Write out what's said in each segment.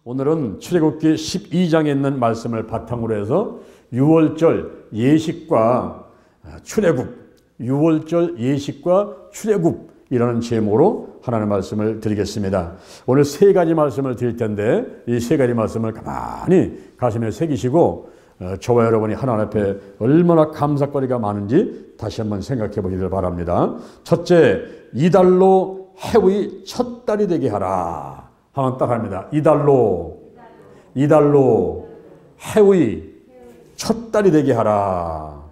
오늘은 출애굽기 12장에 있는 말씀을 바탕으로 해서 유월절 예식과 출애굽, 유월절 예식과 출애굽이라는 제목으로 하나님의 말씀을 드리겠습니다. 오늘 세 가지 말씀을 드릴 텐데 이 세 가지 말씀을 가만히 가슴에 새기시고 저와 여러분이 하나님 앞에 얼마나 감사거리가 많은지 다시 한번 생각해 보시길 바랍니다. 첫째, 이달로 해의 첫 달이 되게 하라. 하면 딱 합니다. 이달로 해의 첫 달이 되게 하라.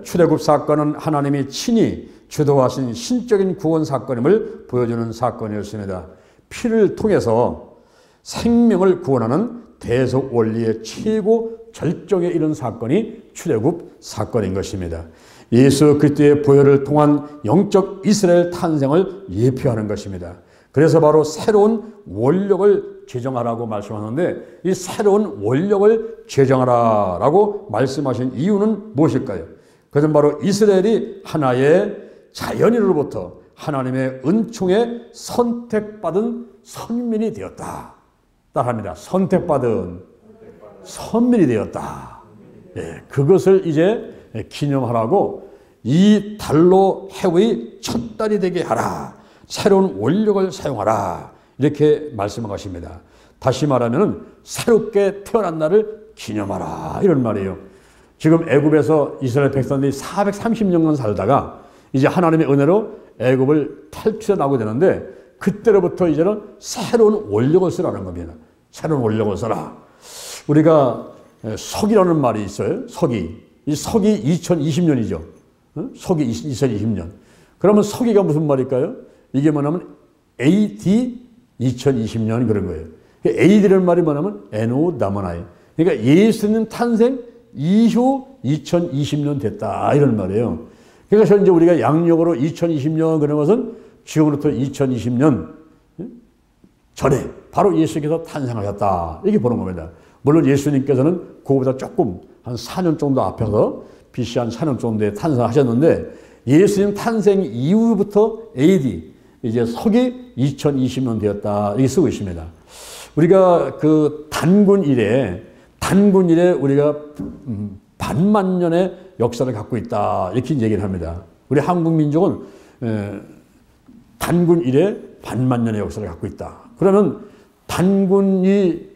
출애굽 사건은 하나님이 친히 주도하신 신적인 구원 사건임을 보여주는 사건이었습니다. 피를 통해서 생명을 구원하는 대속 원리의 최고 절정에 이른 사건이 출애굽 사건인 것입니다. 예수 그리스도의 보혈을 통한 영적 이스라엘 탄생을 예표하는 것입니다. 그래서 바로 새로운 원력을 제정하라고 말씀하는데 이 새로운 원력을 제정하라라고 말씀하신 이유는 무엇일까요? 그것은 바로 이스라엘이 하나의 자연인으로부터 하나님의 은총에 선택받은 선민이 되었다. 따라합니다. 선택받은 선민이 되었다. 예, 그것을 이제 기념하라고 이 달로 해의 첫 달이 되게 하라. 새로운 원력을 사용하라. 이렇게 말씀하십니다. 다시 말하면 새롭게 태어난 날을 기념하라. 이런 말이에요. 지금 애굽에서 이스라엘 백성들이 430년간 살다가 이제 하나님의 은혜로 애굽을 탈출해 나오게 되는데 그때로부터 이제는 새로운 원력을 쓰라는 겁니다. 새로운 원력을 써라. 우리가 서기라는 말이 있어요. 서기. 이 서기 2020년이죠. 서기 2020년. 그러면 서기가 무슨 말일까요? 이게 뭐냐면 AD 2020년 그런 거예요. AD라는 말이 뭐냐면 에노다모나이. 그러니까 예수님 탄생 이후 2020년 됐다 이런 말이에요. 그러니까 현재 우리가 양력으로 2020년 그런 것은 지금부터 2020년 전에 바로 예수께서 탄생하셨다 이렇게 보는 겁니다. 물론 예수님께서는 그거보다 조금 한 4년 정도 앞에서 BC 한 4년 정도에 탄생하셨는데 예수님 탄생 이후부터 AD 이제 서기 2020년 되었다 이렇게 쓰고 있습니다. 우리가 그 단군 이래 우리가 반만년의 역사를 갖고 있다 이렇게 얘기를 합니다. 우리 한국 민족은 단군 이래 반만년의 역사를 갖고 있다. 그러면 단군이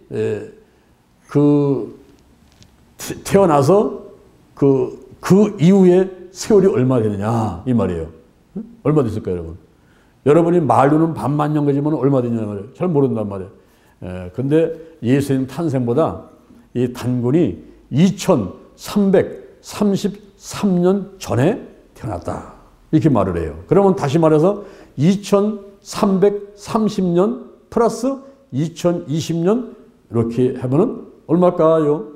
태어나서 그 이후에 세월이 얼마 되느냐 이 말이에요. 얼마 됐을까요, 여러분? 여러분이 말로는 반만년 거지만 얼마 되느냐 말이에요. 잘 모른단 말이에요. 근데 예수님 탄생보다 이 단군이 2333년 전에 태어났다. 이렇게 말을 해요. 그러면 다시 말해서 2330년 플러스 2020년 이렇게 하면은 얼마일까요?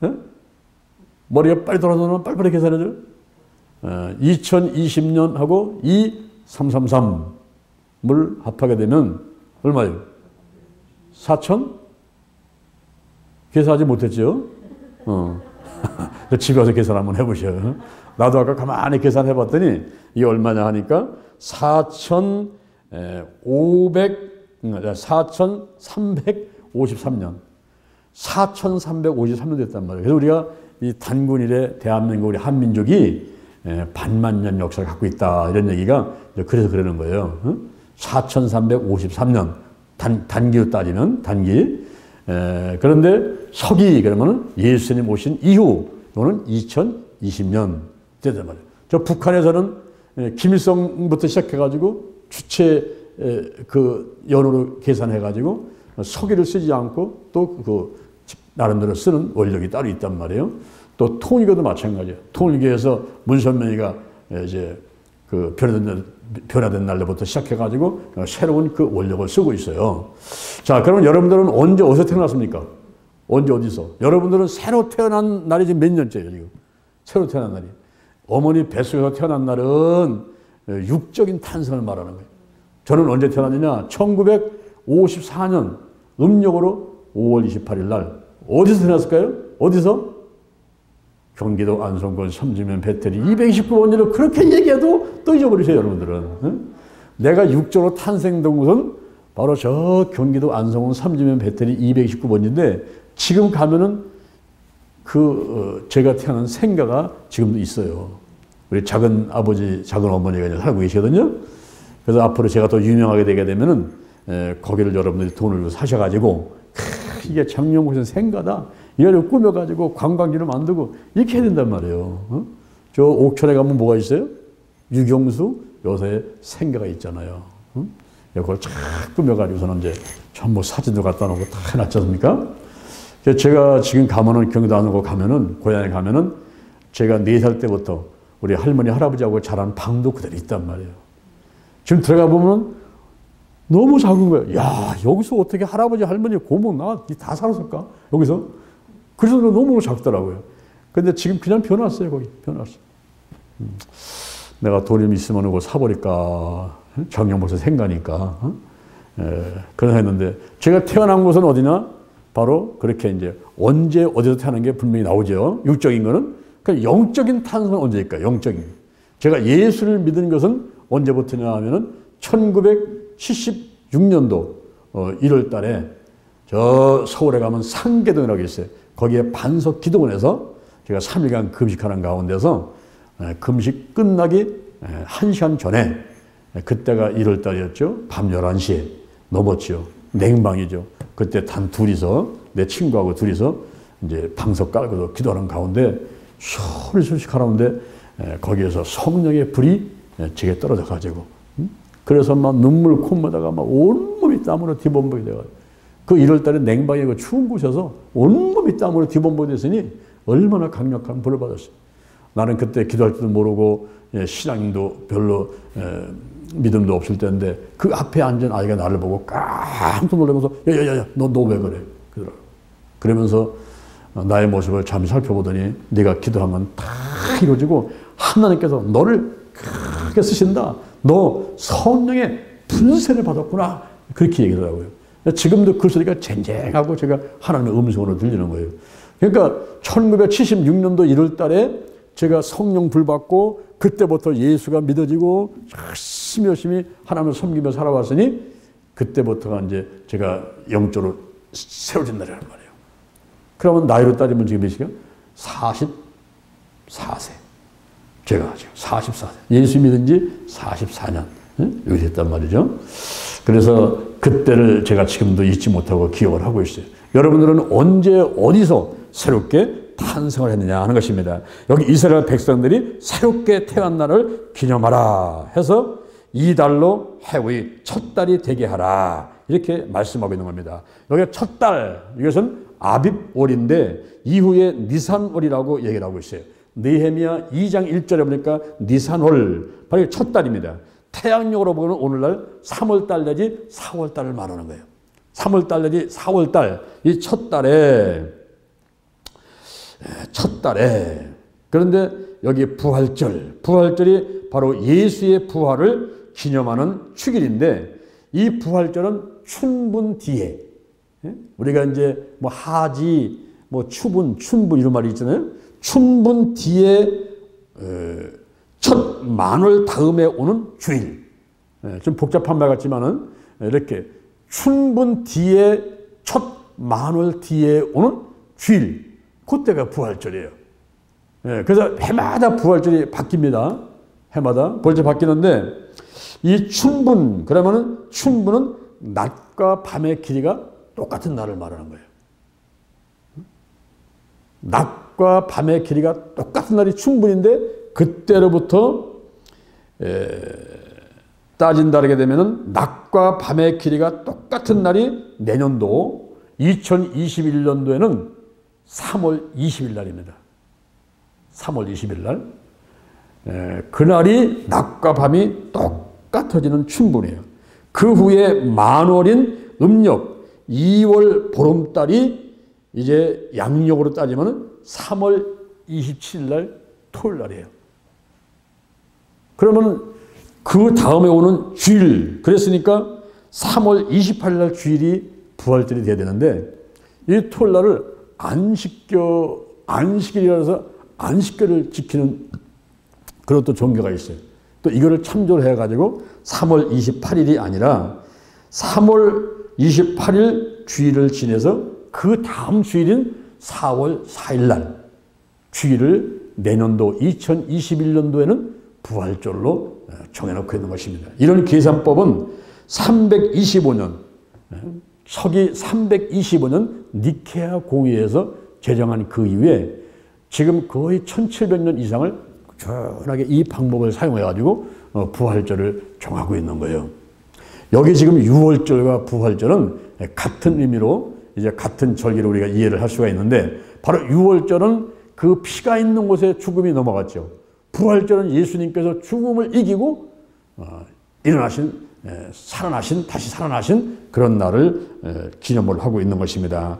예? 머리가 빨리 돌아서면 빨리빨리 계산해줘요. 2020년하고 2333을 합하게 되면 얼마예요? 4천? 계산하지 못했죠? 집에 가서 계산 한번 해보셔요. 나도 아까 가만히 계산해봤더니 이게 얼마냐 하니까 4,353년. 4,353년 됐단 말이에요. 그래서 우리가 이 단군일에 대한민국 우리 한민족이 반만년 역사를 갖고 있다. 이런 얘기가 그래서 그러는 거예요. 4,353년. 단기로 따지면 단기. 그런데 서기 그러면 예수님 오신 이후 이거는 2020년 됐단 말이에요. 저 북한에서는 김일성부터 시작해가지고 주체 그 연호로 계산해가지고 서기를 쓰지 않고 또 그 나름대로 쓰는 원력이 따로 있단 말이에요. 또 통일교도 마찬가지예요. 통일교에서 문선명이가 이제 그 변화된 날로부터 시작해가지고 새로운 그 원력을 쓰고 있어요. 자, 그러면 여러분들은 언제 어디서 태어났습니까? 언제 어디서? 여러분들은 새로 태어난 날이 지금 몇 년째예요, 지금? 새로 태어난 날이. 어머니 뱃속에서 태어난 날은 육적인 탄생을 말하는 거예요. 저는 언제 태어났느냐? 1954년 음력으로 5월 28일 날. 어디서 태어났을까요? 어디서? 경기도 안성군 섬지면 배터리 229번지를 그렇게 얘기해도 또 잊어버리세요, 여러분들은. 응? 내가 육적으로 탄생된 곳은 바로 저 경기도 안성원 삼지면 배터리 229번인데 지금 가면은 제가 태어난 생가가 지금도 있어요. 우리 작은 아버지, 작은 어머니가 이제 살고 계시거든요. 그래서 앞으로 제가 더 유명하게 되게 되면은 거기를 여러분들이 돈을 주고 사셔가지고 이게 장영무슨 생가다. 이거를 꾸며가지고 관광지를 만들고 이렇게 해야 된단 말이에요. 저 옥천에 가면 뭐가 있어요? 유경수 요새 생가가 있잖아요. 그걸 쫙 꾸며가지고서는 이제 전부 사진도 갖다 놓고 다 해놨지 않습니까? 제가 지금 가면은 경기도 안으로 가면은 고향에 가면은 제가 4살 때부터 우리 할머니 할아버지하고 자란 방도 그대로 있단 말이에요. 지금 들어가 보면 너무 작은 거예요. 야, 여기서 어떻게 할아버지 할머니 고모 나 다 살았을까? 여기서 그래서 너무 작더라고요. 근데 지금 그냥 변했어요. 거기 변했어. 내가 돈이 있으면 그걸 사버릴까? 정영보서 생가니까. 그런 했는데 제가 태어난 곳은 어디냐? 바로 그렇게 이제 언제 어디서 태어난 게 분명히 나오죠. 육적인 거는. 그러니까 영적인 탄생은 언제일까요? 영적인. 제가 예수를 믿은 것은 언제부터냐 하면은 1976년도 1월 달에 저 서울에 가면 상계동이라고 있어요. 거기에 반석 기도원에서 제가 3일간 금식하는 가운데서 금식 끝나기 1시간 전에 그때가 1월 달이었죠. 밤 11시에 넘었죠. 냉방이죠. 그때 단 둘이서 내 친구하고 둘이서 이제 방석 깔고도 기도하는 가운데 소리소식 하는데 거기에서 성령의 불이 제게 떨어져 가지고 그래서 막 눈물 콧물다가 막 온몸이 땀으로 뒤범벅이 돼가지고 그 1월 달에 냉방의 그 추운 곳에서 온몸이 땀으로 뒤범벅이 됐으니 얼마나 강력한 불을 받았어요. 나는 그때 기도할 줄도 모르고 신앙도 별로 믿음도 없을 때인데 그 앞에 앉은 아이가 나를 보고 깜짝 놀라면서 야야야야 너 왜 그래? 그러면서 나의 모습을 잠시 살펴보더니 네가 기도하면 다 이루어지고 하나님께서 너를 크게 쓰신다. 너 성령의 분세를 받았구나. 그렇게 얘기하더라고요. 지금도 그 소리가 쟁쟁하고 제가 하나님의 음성으로 들리는 거예요. 그러니까 1976년도 1월 달에 제가 성령 불 받고 그때부터 예수가 믿어지고 열심히 하나님을 섬기며 살아왔으니 그때부터가 이제 제가 영적으로 세워진 날이란 말이에요. 그러면 나이로 따지면 지금 몇 시간? 44세. 제가 지금 44세. 예수 믿은 지 44년. 여기 됐단 말이죠. 그래서 그때를 제가 지금도 잊지 못하고 기억을 하고 있어요. 여러분들은 언제 어디서 새롭게 탄생을 했느냐 하는 것입니다. 여기 이스라엘 백성들이 새롭게 태어난 날을 기념하라 해서 이 달로 해의 첫 달이 되게 하라 이렇게 말씀하고 있는 겁니다. 여기 첫 달 이것은 아빕월인데 이후에 니산월이라고 얘기를 하고 있어요. 느헤미야 2장 1절에 보니까 니산월 바로 첫 달입니다. 태양력으로 보면 오늘날 3월달 내지 4월달을 말하는 거예요. 3월달 내지 4월달 이 첫 달에 그런데 여기 부활절이 바로 예수의 부활을 기념하는 축일인데 이 부활절은 춘분 뒤에 우리가 이제 뭐 하지 뭐 추분 춘분 이런 말이 있잖아요. 춘분 뒤에 첫 만월 다음에 오는 주일. 좀 복잡한 말 같지만은 이렇게 춘분 뒤에 첫 만월 뒤에 오는 주일. 그때가 부활절이에요. 그래서 해마다 부활절이 바뀝니다. 해마다 부활절이 바뀌는데 이 춘분 그러면은 춘분은 낮과 밤의 길이가 똑같은 날을 말하는 거예요. 낮과 밤의 길이가 똑같은 날이 춘분인데 그때로부터 따진다게 되면은 낮과 밤의 길이가 똑같은 날이 내년도 2021년도에는 3월 20일 날입니다. 3월 20일 날. 그날이 낮과 밤이 똑같아지는 춘분이에요. 그 후에 만월인 음력 2월 보름달이 이제 양력으로 따지면 3월 27일 날 토요일 날이에요. 그러면 그 다음에 오는 주일 그랬으니까 3월 28일 날 주일이 부활절이 돼야 되는데 이 토요일 날을 안식일이라서 안식일을 지키는 그런 또 종교가 있어요. 또 이거를 참조를 해가지고 3월 28일이 아니라 3월 28일 주일을 지내서 그 다음 주일인 4월 4일 날 주일을 내년도 2021년도에는 부활절로 정해놓고 있는 것입니다. 이런 계산법은 325년 서기 325년 니케아 공의에서 제정한 그 이후에 지금 거의 1700년 이상을 꾸준하게 이 방법을 사용해 가지고 부활절을 정하고 있는 거예요. 여기 지금 유월절과 부활절은 같은 의미로 이제 같은 절기로 우리가 이해를 할 수가 있는데, 바로 유월절은 그 피가 있는 곳에 죽음이 넘어갔죠. 부활절은 예수님께서 죽음을 이기고 살아나신, 다시 살아나신 그런 날을 기념을 하고 있는 것입니다.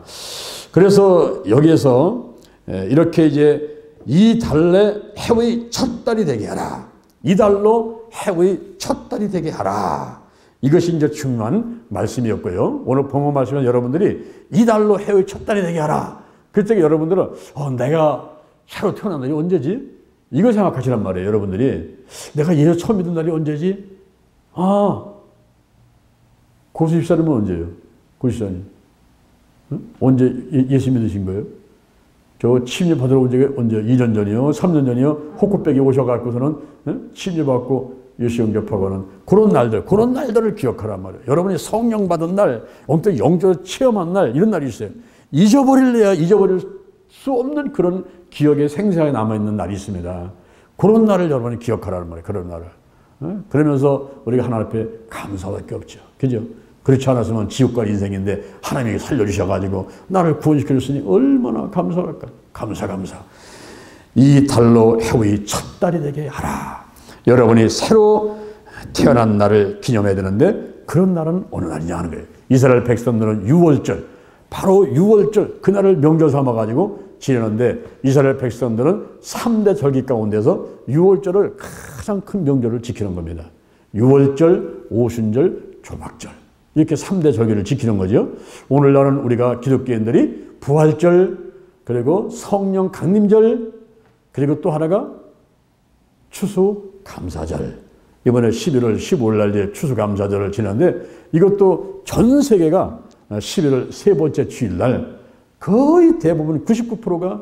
그래서 여기에서 이렇게 이제 이 달에 해의 첫 달이 되게 하라. 이 달로 해의 첫 달이 되게 하라. 이것이 이제 중요한 말씀이었고요. 오늘 본문 말씀은 여러분들이 이 달로 해의 첫 달이 되게 하라. 그때 여러분들은 내가 새로 태어난 날이 언제지? 이거 생각하시란 말이에요. 여러분들이 내가 예수 처음 믿은 날이 언제지? 고수 집사님은 언제예요? 고수사님 언제 예수 믿으신 거예요? 저 침례 받으러 온 적이 언제? 2년 전이요? 3년 전이요? 호쿠백에 오셔갖고서는 침례 받고 예수 영접하고는 그런 날들을 기억하란 말이에요. 여러분이 성령 받은 날, 영적으로 체험한 날, 이런 날이 있어요. 잊어버릴 수 없는 그런 기억에 생생하게 남아있는 날이 있습니다. 그런 날을 여러분이 기억하라는 말이에요. 그런 날을. 그러면서 우리가 하나님 앞에 감사밖에 없죠. 그죠? 그렇지 않았으면 지옥 갈 인생인데 하나님이 살려주셔가지고 나를 구원시켜 줬으니 얼마나 감사할까. 감사. 이 달로 해의 첫 달이 되게 하라. 여러분이 새로 태어난 날을 기념해야 되는데 그런 날은 어느 날이냐 하는 거예요. 이스라엘 백성들은 유월절, 바로 유월절 그날을 명절 삼아가지고 지내는데 이스라엘 백성들은 3대 절기 가운데서 유월절을 가장 큰 명절을 지키는 겁니다. 유월절, 오순절, 조막절 이렇게 3대 절기를 지키는 거죠. 오늘날은 우리가 기독교인들이 부활절, 그리고 성령 강림절, 그리고 또 하나가 추수감사절. 이번에 11월 15일 날 추수감사절을 지내는데 이것도 전 세계가 11월 세 번째 주일날 거의 대부분 99%가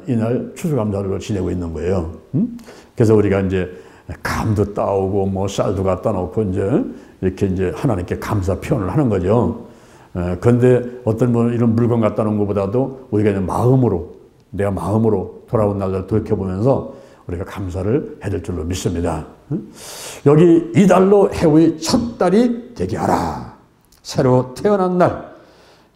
이날 추수감사절을 지내고 있는 거예요. 그래서 우리가 이제 감도 따오고 뭐 쌀도 갖다 놓고 이렇게 이제 하나님께 감사 표현을 하는 거죠. 그런데 어떤 분은 이런 물건 갖다 놓은 것보다도 우리가 그냥 내가 마음으로 돌아온 날을 돌이켜보면서 우리가 감사를 해야 될 줄로 믿습니다. 여기 이 달로 해의 첫 달이 되게 하라. 새로 태어난 날,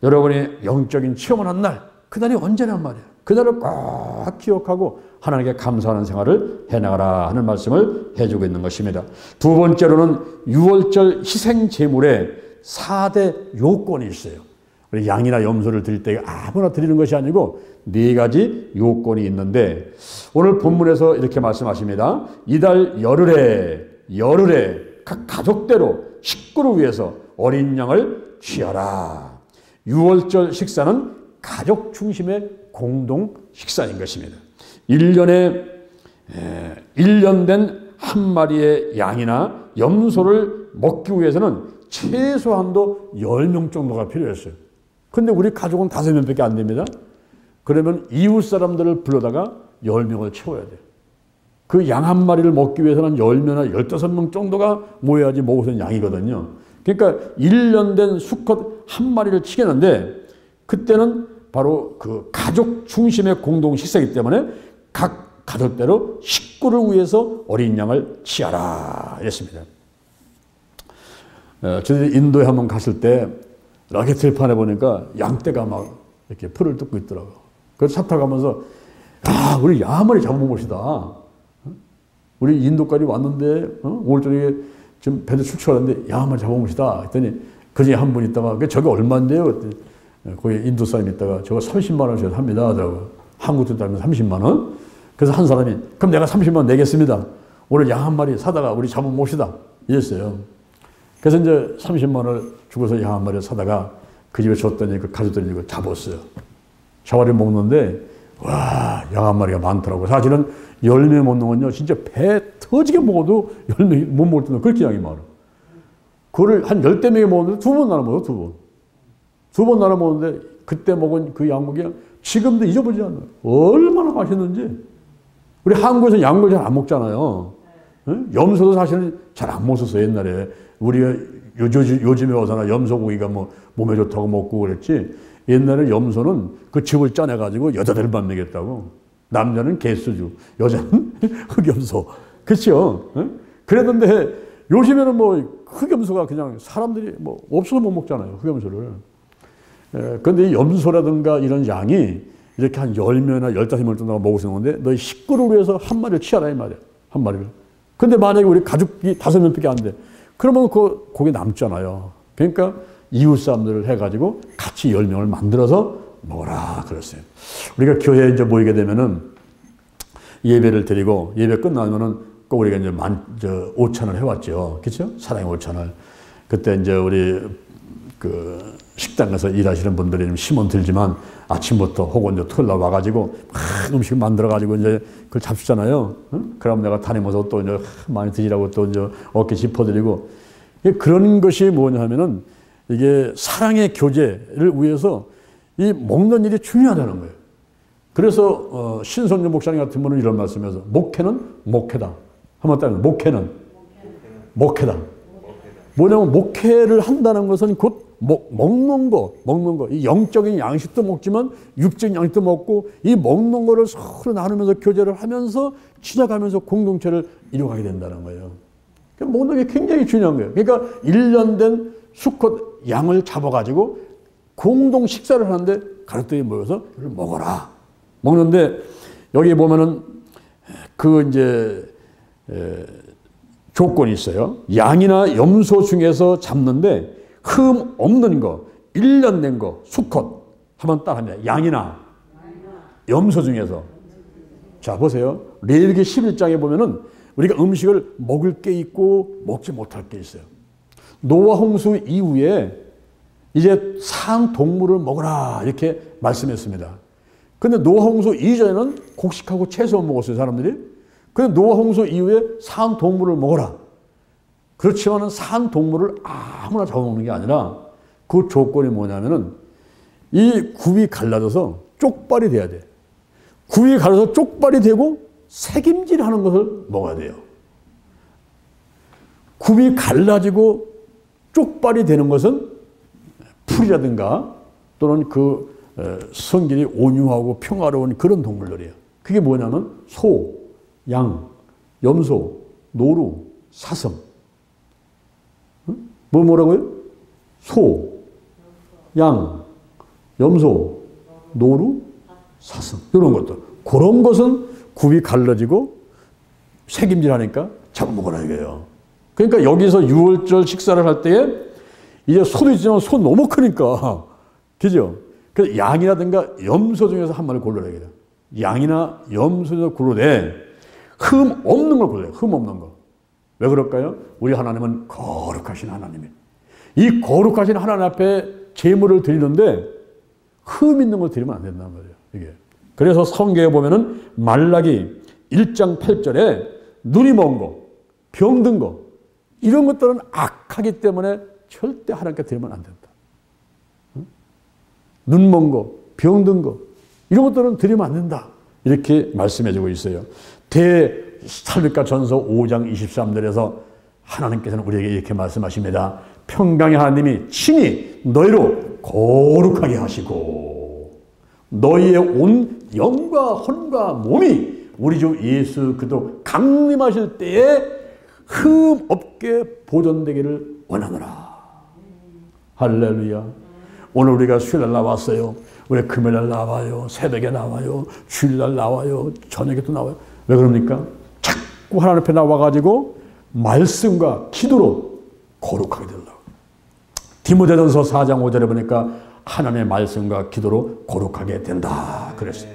여러분이 영적인 체험을 한 날, 그날이 언제란 말이에요. 그날을 꼭 기억하고 하나님께 감사하는 생활을 해나가라 하는 말씀을 해주고 있는 것입니다. 두 번째로는 유월절 희생 제물에 4대 요건이 있어요. 우리 양이나 염소를 드릴 때 아무나 드리는 것이 아니고 4가지 요건이 있는데 오늘 본문에서 이렇게 말씀하십니다. 이달 열흘에 각 가족대로 식구를 위해서 어린 양을 취하라. 유월절 식사는 가족 중심의 공동 식사인 것입니다. 1년 된 한 마리의 양이나 염소를 먹기 위해서는 최소한도 10명 정도가 필요했어요. 근데 우리 가족은 5명밖에 안 됩니다. 그러면 이웃 사람들을 불러다가 10명을 채워야 돼요. 그 양 한 마리를 먹기 위해서는 10명이나 15명 정도가 모여야지 먹어서는 양이거든요. 그러니까 1년 된 수컷 한 마리를 치겠는데 그때는 바로 그 가족 중심의 공동 식사이기 때문에 각 가족대로 식구를 위해서 어린 양을 취하라 했습니다. 저희 인도에 한번 갔을 때 라켓 들판에 보니까 양떼가 막 이렇게 풀을 뜯고 있더라고요. 그래서 차 타고 가면서 우리 양 한 마리 잡아먹읍시다. 우리 인도까지 왔는데 오늘 저녁에 지금 배도 출출하는데 양 한 마리 잡아먹읍시다. 했더니 그 중에 한 분 있다가 저게 얼마인데요? 그랬더니 거기 인도 사람이 있다가 저거 30만 원씩 합니다 하더라고요. 한국 돈 따면 30만 원. 그래서 한 사람이 그럼 내가 30만 원 내겠습니다. 오늘 양 한 마리 사다가 우리 잡아먹읍시다. 이랬어요. 그래서 이제 30만 원을 주고서 양 한 마리를 사다가 그 집에 줬더니 그 가족들이 이거 잡았어요. 자와리 먹는데 와, 양 한 마리가 많더라고요. 사실은 10명 먹는 건요 진짜 배 터지게 먹어도 10명이 못 먹을 때는 그렇게 양이 많아. 그거를 한 10대 명이 먹었는데 2번 나눠 먹어, 2번. 2번 나눠 먹었는데 그때 먹은 그 양고기 지금도 잊어보지 않아요. 얼마나 맛있는지. 우리 한국에서 양고기 잘 안 먹잖아요. 염소도 사실은 잘 안 먹었어요, 옛날에. 우리가 요즘에 와서나 염소고기가 뭐 몸에 좋다고 먹고 그랬지. 옛날에 염소는 그 즙을 짜내가지고 여자들만 먹였다고. 남자는 개수주, 여자는 흑염소. 그렇죠? 그랬는데 요즘에는 뭐 흑염소가 그냥 사람들이 뭐 없어서 못 먹잖아요, 흑염소를. 그런데 이 염소라든가 이런 양이 이렇게 한 10명이나 15명 정도가 먹을 수 있는데 너희 식구를 위해서 한 마리를 취하라 이 말이야. 한 마리를. 근데 만약에 우리 가족이 5명밖에 안 돼. 그러면 그 고기 남잖아요. 그러니까 이웃 사람들을 해가지고 같이 10명을 만들어서 먹어라 그랬어요. 우리가 교회에 이제 모이게 되면은 예배를 드리고 예배 끝나면은 꼭 우리가 이제 5천을 해왔죠. 그렇죠? 사랑의 5천을. 그때 이제 우리 그 식당에서 일하시는 분들이 좀 힘은 들지만 아침부터 혹은 이제 토요일 날 와가지고 막 음식을 만들어가지고 이제 그걸 잡수잖아요. 응? 그럼 내가 다니면서 또 이제 많이 드시라고 또 이제 어깨 짚어드리고 그런 것이 뭐냐 하면은 이게 사랑의 교제를 위해서 이 먹는 일이 중요하다는 거예요. 그래서 신성준 목사님 같은 분은 이런 말씀에서 목회는 목회다. 한번 따르면 목회는 목회다. 뭐냐면 목회를 한다는 것은 곧 먹는 거. 이 영적인 양식도 먹지만 육적인 양식도 먹고 이 먹는 거를 서로 나누면서 교제를 하면서 지나가면서 공동체를 이루어가게 된다는 거예요. 그러니까 먹는 게 굉장히 중요한 거예요. 그러니까 1년 된 수컷 양을 잡아가지고 공동 식사를 하는데 가족들이 모여서 이걸 먹어라. 먹는데 여기 보면은 그 이제 조건이 있어요. 양이나 염소 중에서 잡는데 흠 없는 거, 1년 된 거, 수컷 한번 따라합니다. 양이나 염소 중에서. 자 보세요. 레위기 11장에 보면은 우리가 음식을 먹을 게 있고 먹지 못할 게 있어요. 노아 홍수 이후에 이제 산 동물을 먹어라 이렇게 말씀했습니다. 근데 노아 홍수 이전에는 곡식하고 채소만 먹었어요, 사람들이. 근데 노아 홍수 이후에 산 동물을 먹어라. 그렇지만은 산 동물을 아무나 잡아먹는 게 아니라 그 조건이 뭐냐면은 이 굽이 갈라져서 쪽발이 돼야 돼. 굽이 갈라서 쪽발이 되고 새김질하는 것을 먹어야 돼요. 굽이 갈라지고 쪽발이 되는 것은 풀이라든가 또는 그 성질이 온유하고 평화로운 그런 동물들이에요. 그게 뭐냐면 소, 양, 염소, 노루, 사슴. 뭐라고요? 소, 양, 염소, 노루, 사슴. 이런 것들. 그런 것은 굽이 갈라지고 새김질하니까 잡아먹으라 이거예요. 그러니까 여기서 유월절 식사를 할 때에 이제 소도 있지만 소 너무 크니까. 그죠? 그래서 양이라든가 염소 중에서 한 마리 골라야 돼요. 양이나 염소 중에서 고르되 흠 없는 걸 골라요. 흠 없는 거. 왜 그럴까요? 우리 하나님은 거룩하신 하나님이에요. 이 거룩하신 하나님 앞에 제물을 드리는데 흠 있는 걸 드리면 안 된단 말이에요. 이게. 그래서 성경에 보면은 말라기 1장 8절에 눈이 먼 거, 병든 거 이런 것들은 악하기 때문에 절대 하나님께 드리면 안 된다. 눈 먼 거, 병든 거 이런 것들은 드리면 안 된다. 이렇게 말씀해주고 있어요. 살mit과 전서 5장 23절에서 하나님께서는 우리에게 이렇게 말씀하십니다. 평강의 하나님이 친히 너희로 거룩하게 하시고 너희의 온 영과 혼과 몸이 우리 주 예수 그리스도 강림하실 때에 흠 없게 보존되기를 원하노라. 할렐루야. 오늘 우리가 수요일날 나왔어요. 우리 금요일날 나와요. 새벽에 나와요. 주일날 나와요. 저녁에도 나와요. 왜 그럽니까? 자꾸 하나님 앞에 나와가지고 말씀과 기도로 거룩하게 되려고. 디모데전서 4장 5절에 보니까 하나님의 말씀과 기도로 거룩하게 된다 그랬어요.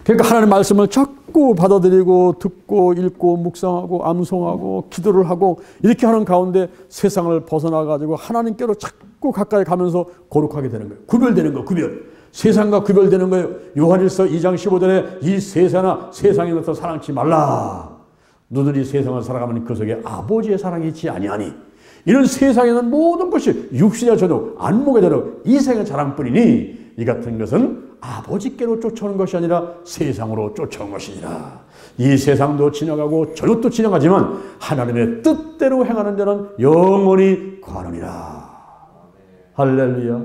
그러니까 하나님의 말씀을 자꾸 받아들이고 듣고 읽고 묵상하고 암송하고 기도를 하고 이렇게 하는 가운데 세상을 벗어나가지고 하나님께로 자꾸 가까이 가면서 거룩하게 되는 거예요. 구별되는 거예요. 구별. 세상과 구별되는 거예요. 요한일서 2장 15절에 이 세상에 나서 사랑치 말라. 너들이 세상을 살아가면 그 속에 아버지의 사랑이 있지 아니하니 이는 세상에는 모든 것이 육신의 저녁, 안목의 저녁, 이생의 자랑뿐이니 이 같은 것은 아버지께로 쫓아오는 것이 아니라 세상으로 쫓아온 것이니라. 이 세상도 지나가고 저녁도 지나가지만 하나님의 뜻대로 행하는 자는 영원히 관하니라. 할렐루야.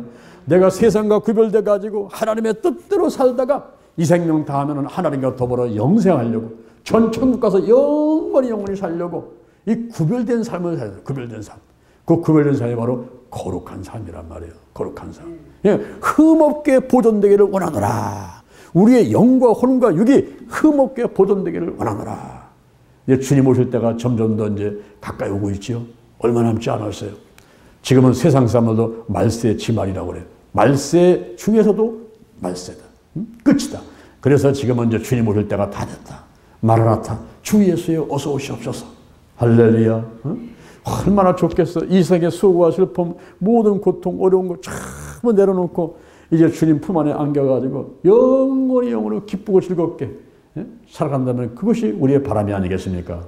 내가 세상과 구별돼 가지고 하나님의 뜻대로 살다가 이 생명 다하면 하나님과 더불어 영생하려고 전 천국 가서 영원히 살려고 이 구별된 삶을 살아야 돼요. 구별된 삶. 그 구별된 삶이 바로 거룩한 삶이란 말이에요. 거룩한 삶. 예, 흠없게 보존되기를 원하노라. 우리의 영과 혼과 육이 흠없게 보존되기를 원하노라. 이제 주님 오실 때가 점점 더 이제 가까이 오고 있지요. 얼마 남지 않았어요. 지금은 세상 사람들도 말세 지말이라고 그래요. 말세 중에서도 말세다. 끝이다. 그래서 지금은 이제 주님 오실 때가 다 됐다. 마라나타, 주 예수여 어서 오시옵소서. 할렐루야. 얼마나 좋겠어. 이 세상의 수고와 슬픔, 모든 고통, 어려운 거 전부 내려놓고 이제 주님 품 안에 안겨가지고 영원히 기쁘고 즐겁게 살아간다면 그것이 우리의 바람이 아니겠습니까?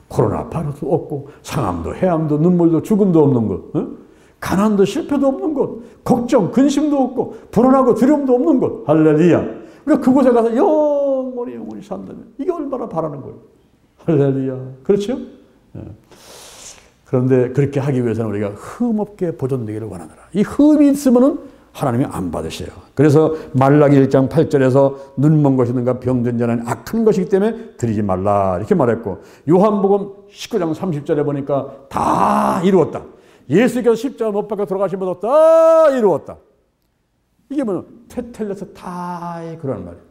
코로나 바이러스도 없고 상함도 해함도 눈물도 죽음도 없는 것, 가난도 실패도 없는 곳, 걱정 근심도 없고 불안하고 두려움도 없는 곳. 할렐루야. 우리가 그곳에 가서 영원히 산다면 이게 얼마나 바라는 거예요. 할렐루야. 그렇죠? 그런데 그렇게 하기 위해서는 우리가 흠없게 보존되기를 원하노라. 이 흠이 있으면은 하나님이 안 받으셔요. 그래서 말라기 1장 8절에서 눈먼 것이든가 병든 자는 악한 것이기 때문에 드리지 말라 이렇게 말했고, 요한복음 19장 30절에 보니까 다 이루었다. 예수께서 십자가 못 박혀 돌아가심보다 다 이루었다. 이게 뭐냐? 테텔레스 타의 그런 말이에요.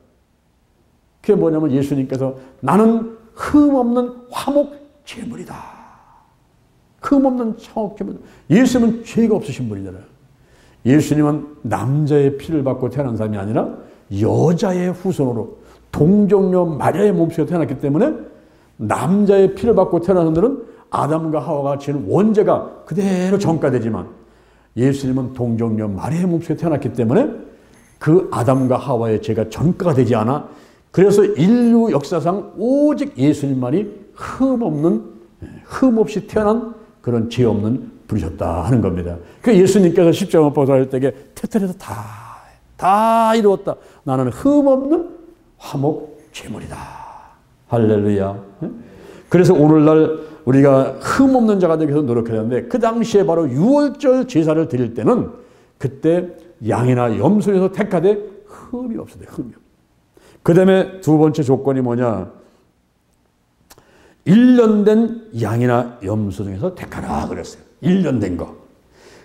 그게 뭐냐면 예수님께서 나는 흠없는 화목 제물이다. 흠없는 화목 제물. 예수님은 죄가 없으신 분이잖아요. 예수님은 남자의 피를 받고 태어난 사람이 아니라 여자의 후손으로 동정녀 마리아의 몸속에 태어났기 때문에 남자의 피를 받고 태어난 사람들은 아담과 하와가 지은 원죄가 그대로 전가되지만 예수님은 동정녀 마리아의 몸속에 태어났기 때문에 그 아담과 하와의 죄가 전가가 되지 않아. 그래서 인류 역사상 오직 예수님만이 흠없이 태어난 그런 죄 없는 분이셨다 하는 겁니다. 그 예수님께서 십자가 못 박혀 할 때에 테텔에서 다 이루었다. 나는 흠없는 화목 제물이다. 할렐루야. 그래서 오늘날 우리가 흠없는 자가 되기 위해서 노력해야 하는데, 그 당시에 바로 6월절 제사를 드릴 때는 그때 양이나 염소에서 택하되 흠이 없어야 돼요. 흠이. 그 다음에 두 번째 조건이 뭐냐? 1년 된 양이나 염소 중에서 택하라 그랬어요. 1년 된 것.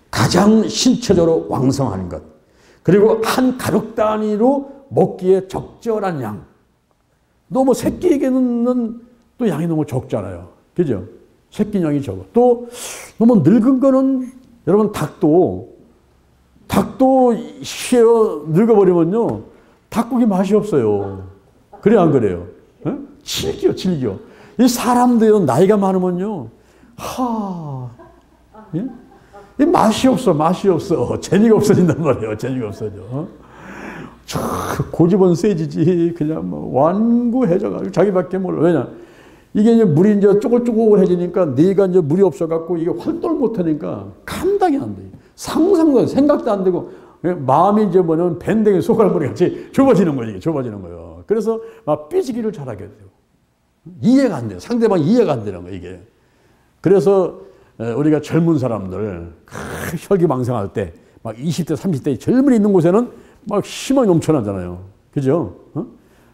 가장 신체적으로 왕성한 것. 그리고 한 가족 단위로 먹기에 적절한 양. 너무 새끼에게는 또 양이 너무 적잖아요. 그죠? 새끼 양이 적어. 또 너무 늙은 거는 여러분 닭도 늙어버리면요. 닭고기 맛이 없어요. 그래 안 그래요? 질겨. 이 사람들은 나이가 많으면요. 이 맛이 없어. 재미가 없어진단 말이에요. 재미가 없어져. 고집은 세지지. 그냥 뭐 완고해져가지고 자기밖에 몰라. 왜냐? 이게 이제 물이 이제 쪼글쪼글해지니까 뇌가 이제 물이 없어갖고 이게 활동을 못하니까 감당이 안 돼. 상상도 생각도 안 되고 마음이 이제 뭐냐면 밴댕이 소갈머리 같이 좁아지는 거예요. 이게 좁아지는 거예요. 그래서 막 삐지기를 잘하게 돼요. 이해가 안 돼요. 상대방 이해가 안 되는 거예요, 이게. 그래서 우리가 젊은 사람들 혈기망성할 때 막 20대, 30대 젊은이 있는 곳에는 막 희망이 넘쳐나잖아요. 그죠?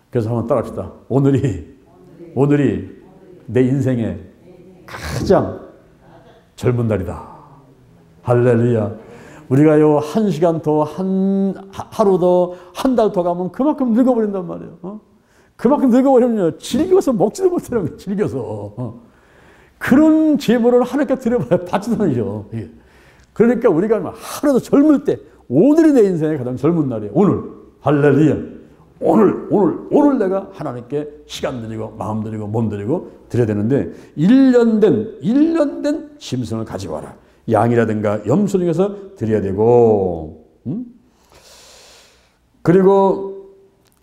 그래서 한번 따라합시다. 오늘이 내 인생의 가장 젊은 날이다. 할렐루야. 우리가 요 1시간 더, 하루 더, 한 달 더 가면 그만큼 늙어버린단 말이에요. 그만큼 늙어버리면 즐겨서 먹지도 못하는 거예요. 즐겨서. 그런 제물을 하나님께 드려봐야 받지도 않죠. 그러니까 우리가 하루 더 젊을 때, 오늘이 내 인생의 가장 젊은 날이에요. 오늘. 할렐루야. 오늘 내가 하나님께 시간 드리고, 마음 드리고, 몸 드리고 드려야 되는데, 1년 된 짐승을 가지고 와라. 양이라든가 염소 중에서 드려야 되고, 그리고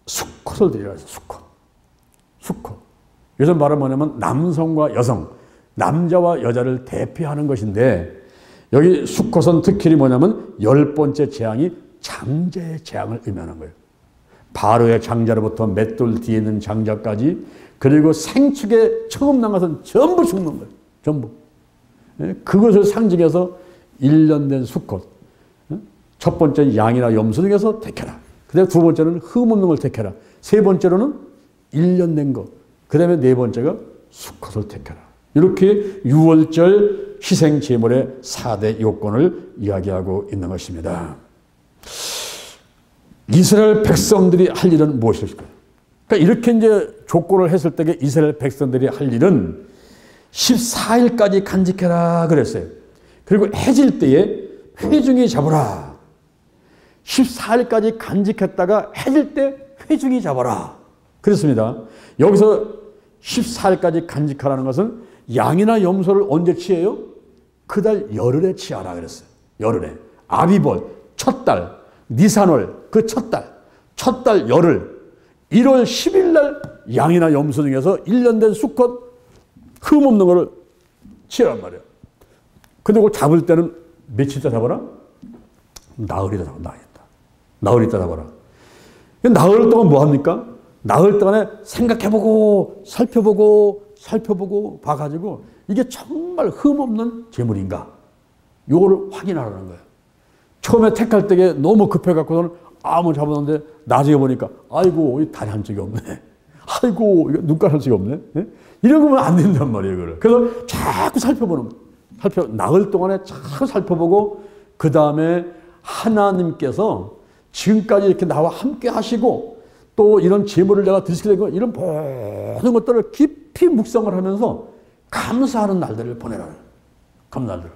수컷을 드려야 해요. 수컷. 요즘 말은 뭐냐면 남성과 여성, 남자와 여자를 대표하는 것인데, 여기 수컷은 특히 뭐냐면 10번째 재앙이 장자의 재앙을 의미하는 거예요. 바로의 장자로부터 맷돌 뒤에 있는 장자까지, 그리고 생축에 처음 난 것은 전부 죽는 거예요. 전부. 그것을 상징해서 1년 된 수컷. 첫 번째는 양이나 염소 중에서 택해라. 그 다음에 두 번째는 흠 없는 걸 택해라. 세 번째로는 1년 된 것. 그 다음에 네 번째가 수컷을 택해라. 이렇게 유월절 희생 제물의 4대 요건을 이야기하고 있는 것입니다. 이스라엘 백성들이 할 일은 무엇일까요? 그러니까 이렇게 이제 조건을 했을 때 이스라엘 백성들이 할 일은 14일까지 간직해라 그랬어요. 그리고 해질 때에 회중이 잡아라. 14일까지 간직했다가 해질 때 회중이 잡아라. 그렇습니다. 여기서 14일까지 간직하라는 것은 양이나 염소를 언제 취해요? 그달 열흘에 취하라 그랬어요. 열흘에. 아비벌, 첫 달, 니산월, 그 첫 달 열흘, 1월 10일 날 양이나 염소 중에서 1년 된 수컷 흠 없는 거를 취하란 말이에요. 근데 그걸 잡을 때는 며칠 있다 잡아라? 나흘이다 잡아, 나흘 있다 잡아라. 나흘 동안 뭐 합니까? 나흘 동안에 생각해보고 살펴보고 봐가지고 이게 정말 흠없는 제물인가? 요거를 확인하라는 거예요. 처음에 택할 때에 너무 급해갖고는 아무 잡았는데 나중에 보니까 아이고 다리 한 짝이 없네. 아이고 눈깔 한 짝이 없네. 이런 거면 안 된단 말이에요. 그걸. 그래서 자꾸 살펴보는 거예요. 나흘 동안에 자꾸 살펴보고 그 다음에 하나님께서 지금까지 이렇게 나와 함께 하시고 또 이런 제물을 내가 드시게 되고 이런 모든 것들을 깊이 묵상을 하면서 감사하는 날들을 보내라. 감사들.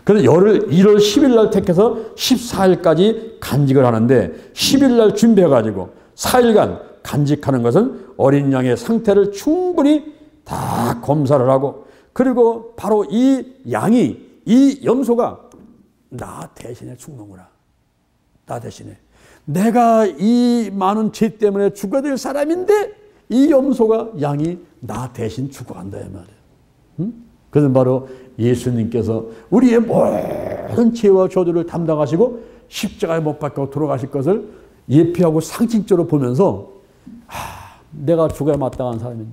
그래서 열흘 1월 10일 날 택해서 14일까지 간직을 하는데 10일 날 준비해가지고 4일간 간직하는 것은 어린 양의 상태를 충분히 다 검사를 하고 그리고 바로 이 양이 이 염소가 나 대신에 죽는구나. 나 대신에. 내가 이 많은 죄 때문에 죽어야 될 사람인데 이 염소가 양이 나 대신 죽어간다 이 말이에요. 그것은 바로 예수님께서 우리의 모든 죄와 저주를 담당하시고 십자가에 못 박혀 돌아가실 것을 예표하고 상징적으로 보면서 내가 죽어야 마땅한 사람인데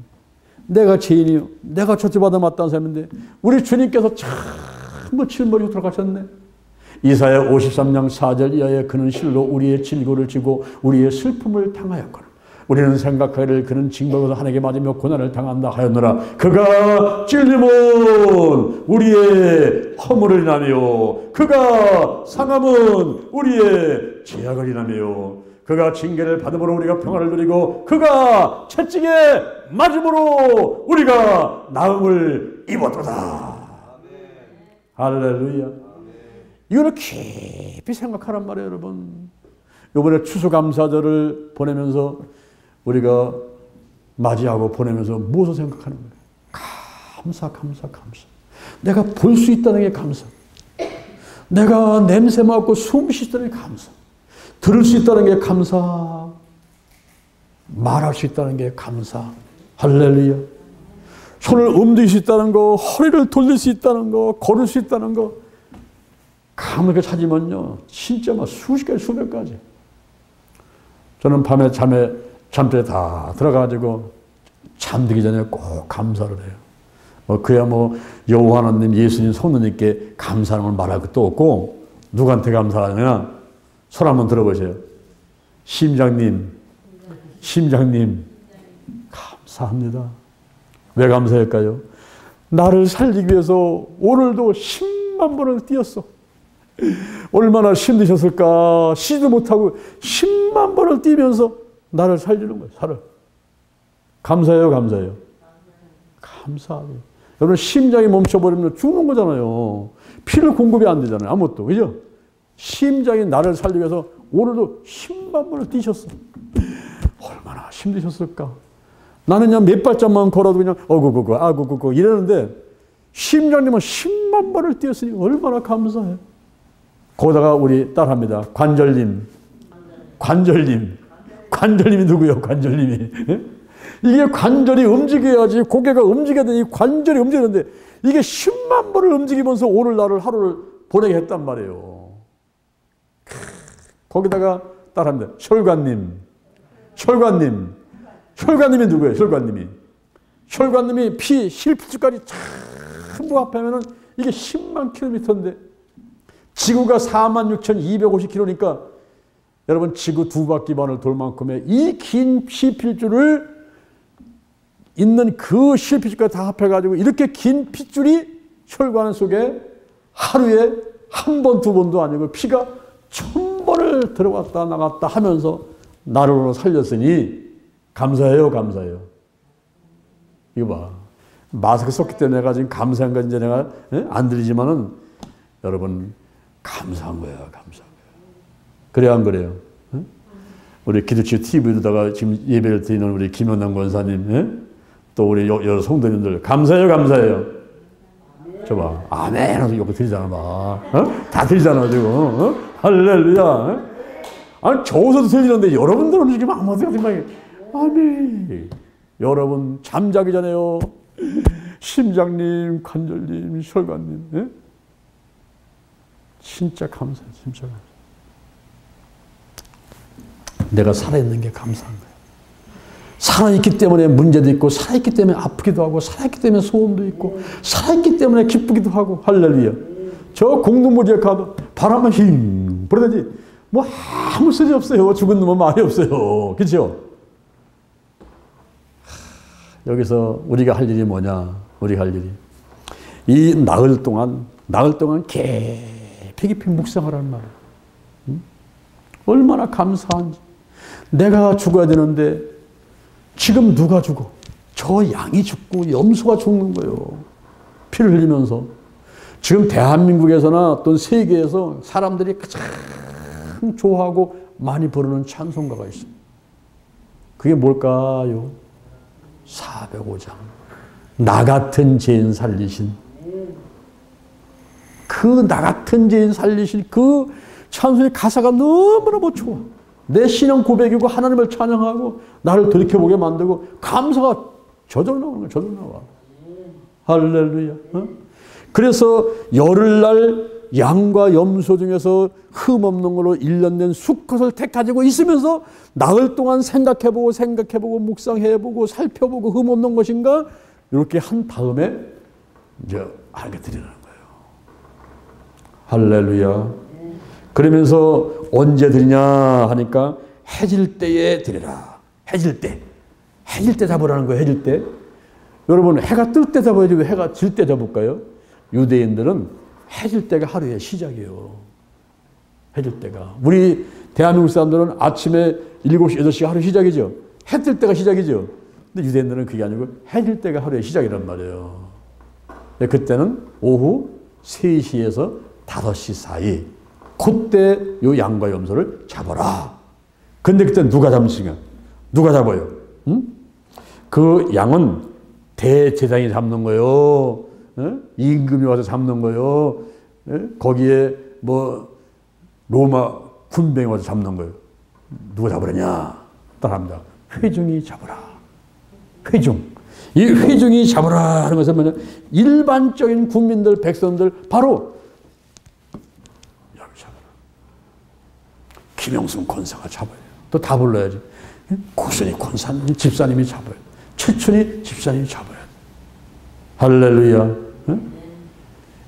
내가 죄인이요 내가 저주받아 마땅한 사람인데 우리 주님께서 전부 칠머리로 돌아가셨네. 이사야 53장 4절 이하에 그는 실로 우리의 질고를 지고 우리의 슬픔을 당하였거늘 우리는 생각하기를 그는 징벌에서 하나님께 맞으며 고난을 당한다 하였노라. 그가 찔림은 우리의 허물을 인하며 그가 상함은 우리의 죄악을 인하며 그가 징계를 받음으로 우리가 평안을 누리고 그가 채찍에 맞음으로 우리가 나음을 입었도다. 할렐루야. 이거를 깊이 생각하란 말이에요, 여러분. 이번에 추수감사절을 보내면서 우리가 맞이하고 보내면서 무엇을 생각하는 거예요? 감사. 내가 볼 수 있다는 게 감사. 내가 냄새 맡고 숨 쉴 수 있다는 게 감사. 들을 수 있다는 게 감사. 말할 수 있다는 게 감사. 할렐루야. 손을 움직일 수 있다는 거, 허리를 돌릴 수 있다는 거, 걸을 수 있다는 거. 감을 찾으면요, 진짜 막 수십 가지, 수백 가지. 저는 밤에 잠들에 다 들어가가지고 잠들기 전에 꼭 감사를 해요. 그야 여호와 하나님, 예수님, 성령님께 감사하는 걸 말할 것도 없고 누구한테 감사하느냐? 손 한번 들어보세요. 심장님 감사합니다. 왜 감사할까요? 나를 살리기 위해서 오늘도 10만 번을 뛰었어. 얼마나 힘드셨을까. 쉬지도 못하고 10만 번을 뛰면서 나를 살리는 거예요. 살을. 감사해요. 감사해요. 여러분 심장이 멈춰버리면 죽는 거잖아요. 피를 공급이 안 되잖아요. 아무것도. 그죠? 심장이 나를 살리기 위해서 오늘도 10만 번을 뛰셨어. 얼마나 힘드셨을까. 나는 그냥 몇 발짝만 걸어도 그냥 아구구구 이러는데 심장님은 10만 번을 뛰었으니 얼마나 감사해. 거기다가 우리 딸합니다. 관절님이 누구예요? 관절님이. 이게 관절이 움직여야지 고개가 움직여야 되니 관절이 움직이는데 이게 10만 번을 움직이면서 오늘 나를 하루를 보내게 했단 말이에요. 거기다가 따라합니다. 혈관님이 누구예요? 혈관님이 피, 실피줄까지 전부 합하면은 이게 10만 킬로미터인데 지구가 46,250km니까 여러분 지구 두 바퀴 반을 돌 만큼의 이 긴 실핏줄을 있는 그 실핏줄까지 다 합해가지고 이렇게 긴 핏줄이 혈관 속에 하루에 한 번, 두 번도 아니고 피가 1000번을 들어갔다 나갔다 하면서 나를 살렸으니 감사해요. 이거 봐. 마스크 썼기 때문에 내가 지금 감사한 건 이제 내가 안 들리지만은 여러분 감사한 거예요. 그래야 안 그래요? 우리 기도치 TV로다가 지금 예배를 드리는 우리 김현남 권사님, 또 우리 여러 성도님들 감사해요. 저봐, 아멘 하면서 이거 드리잖아, 막. 다 드리잖아, 지금. 할렐루야. 아니, 저어서도 들리는데 여러분들은 지금 아무도 생각해. 아멘. 여러분, 잠자기 전에요. 심장님, 관절님, 혈관님. 진짜 감사해요, 진짜. 내가 살아있는 게 감사한 거예요. 살아있기 때문에 문제도 있고, 살아있기 때문에 아프기도 하고, 살아있기 때문에 소음도 있고, 살아있기 때문에 기쁘기도 하고, 할렐루야. 저 공동모지에 가도 바람만 힝 불어대지 뭐 아무 소리 없어요. 죽은 놈은 말이 없어요. 그렇죠? 여기서 우리가 할 일이 뭐냐? 우리가 할 일이 이 나흘 동안 깊이 묵상하라는 말이에요. 얼마나 감사한지. 내가 죽어야 되는데 지금 누가 죽어? 저 양이 죽고 염소가 죽는 거예요. 피를 흘리면서. 지금 대한민국에서나 또는 세계에서 사람들이 가장 좋아하고 많이 부르는 찬송가가 있어요. 그게 뭘까요? 405장. 나 같은 죄인 살리신. 그 나 같은 죄인 살리신 그 찬송의 가사가 너무너무 좋아. 내 신앙 고백이고 하나님을 찬양하고 나를 돌이켜보게 만들고 감사가 저절로 나오는 거야. 저절로 나와. 할렐루야. 그래서 열흘날 양과 염소 중에서 흠 없는 걸로 1년 된 수컷을 택가지고 있으면서 나흘 동안 생각해보고 묵상해보고 살펴보고 흠 없는 것인가 이렇게 한 다음에 이제 알게 드리는 거예요. 할렐루야. 그러면서 언제 드리냐 하니까 해질 때에 드리라. 해질 때 잡으라는 거예요. 해질 때. 여러분 해가 뜰 때 잡아야지 왜 해가 질 때 잡을까요? 유대인들은 해질 때가 하루의 시작이에요. 해질 때가. 우리 대한민국 사람들은 아침에 7시, 8시가 하루 시작이죠. 해 뜰 때가 시작이죠. 근데 유대인들은 그게 아니고 해질 때가 하루의 시작이란 말이에요. 그때는 오후 3시에서 5시 사이 그때 요 양과 염소를 잡아라. 근데 그때 누가 잡으시냐? 누가 잡아요? 응? 그 양은 대제사장이 잡는 거요. 임금이 와서 잡는 거요. 거기에 뭐 로마 군병이 와서 잡는 거예요. 누가 잡으려냐? 따라합니다. 회중이 잡으라. 회중. 이 회중이 잡으라 하는 것은 뭐냐? 일반적인 국민들, 백성들 바로 여기 잡아라. 김영순 권사가 잡아요. 또 다 불러야지. 고순이 권사님, 집사님이 잡아요. 최춘희 집사님이 잡아요. 할렐루야.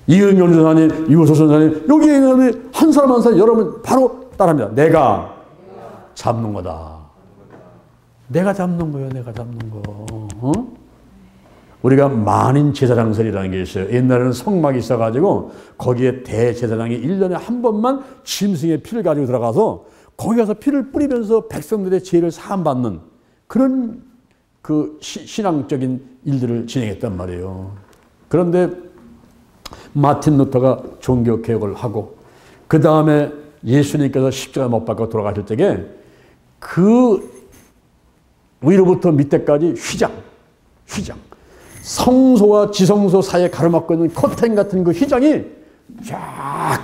이은경 전사님, 이호소 전사님, 여기 있는 한 사람 한 사람 여러분 바로 따라합니다. 내가 잡는 거다. 내가 잡는 거예요. 내가 잡는 거. 우리가 만인 제사장설이라는 게 있어요. 옛날에는 성막이 있어가지고 거기에 대제사장이 1년에 한 번만 짐승의 피를 가지고 들어가서 거기 가서 피를 뿌리면서 백성들의 죄를 사함받는 그런 그 신앙적인 일들을 진행했단 말이에요. 그런데 마틴 루터가 종교개혁을 하고 그 다음에 예수님께서 십자가 못 박고 돌아가실 때에 그 위로부터 밑에까지 휘장 성소와 지성소 사이에 가로막고 있는 커튼 같은 그 휘장이 쫙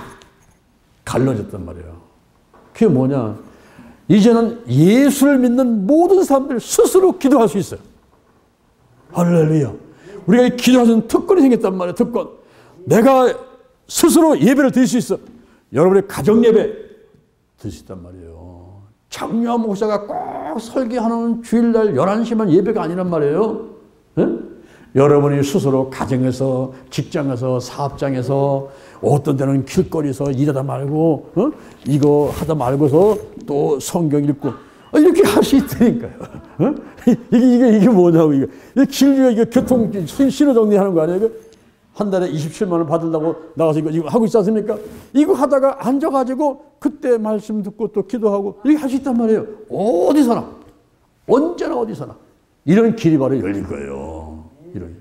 갈라졌단 말이에요. 그게 뭐냐? 이제는 예수를 믿는 모든 사람들 스스로 기도할 수 있어요. 할렐루야. 우리가 기도하는 특권이 생겼단 말이에요. 특권. 내가 스스로 예배를 드릴 수 있어. 여러분의 가정 예배 드릴 수 있단 말이에요. 장로와 목사가 꼭 설교하는 주일날 11시만 예배가 아니란 말이에요. 네? 여러분이 스스로 가정에서, 직장에서, 사업장에서, 어떤 때는 길거리에서 일하다 말고, 이거 하다 말고서 또 성경 읽고, 이렇게 할 수 있다니까요. 이게 뭐냐고, 이거. 이거 교통, 신호 정리하는 거 아니에요? 이거? 한 달에 27만 원 받으려고 나가서 이거 하고 있지 않습니까? 이거 하다가 앉아가지고 그때 말씀 듣고 또 기도하고 이렇게 할 수 있단 말이에요. 어디서나. 언제나 어디서나. 이런 길이 바로 열린 거예요.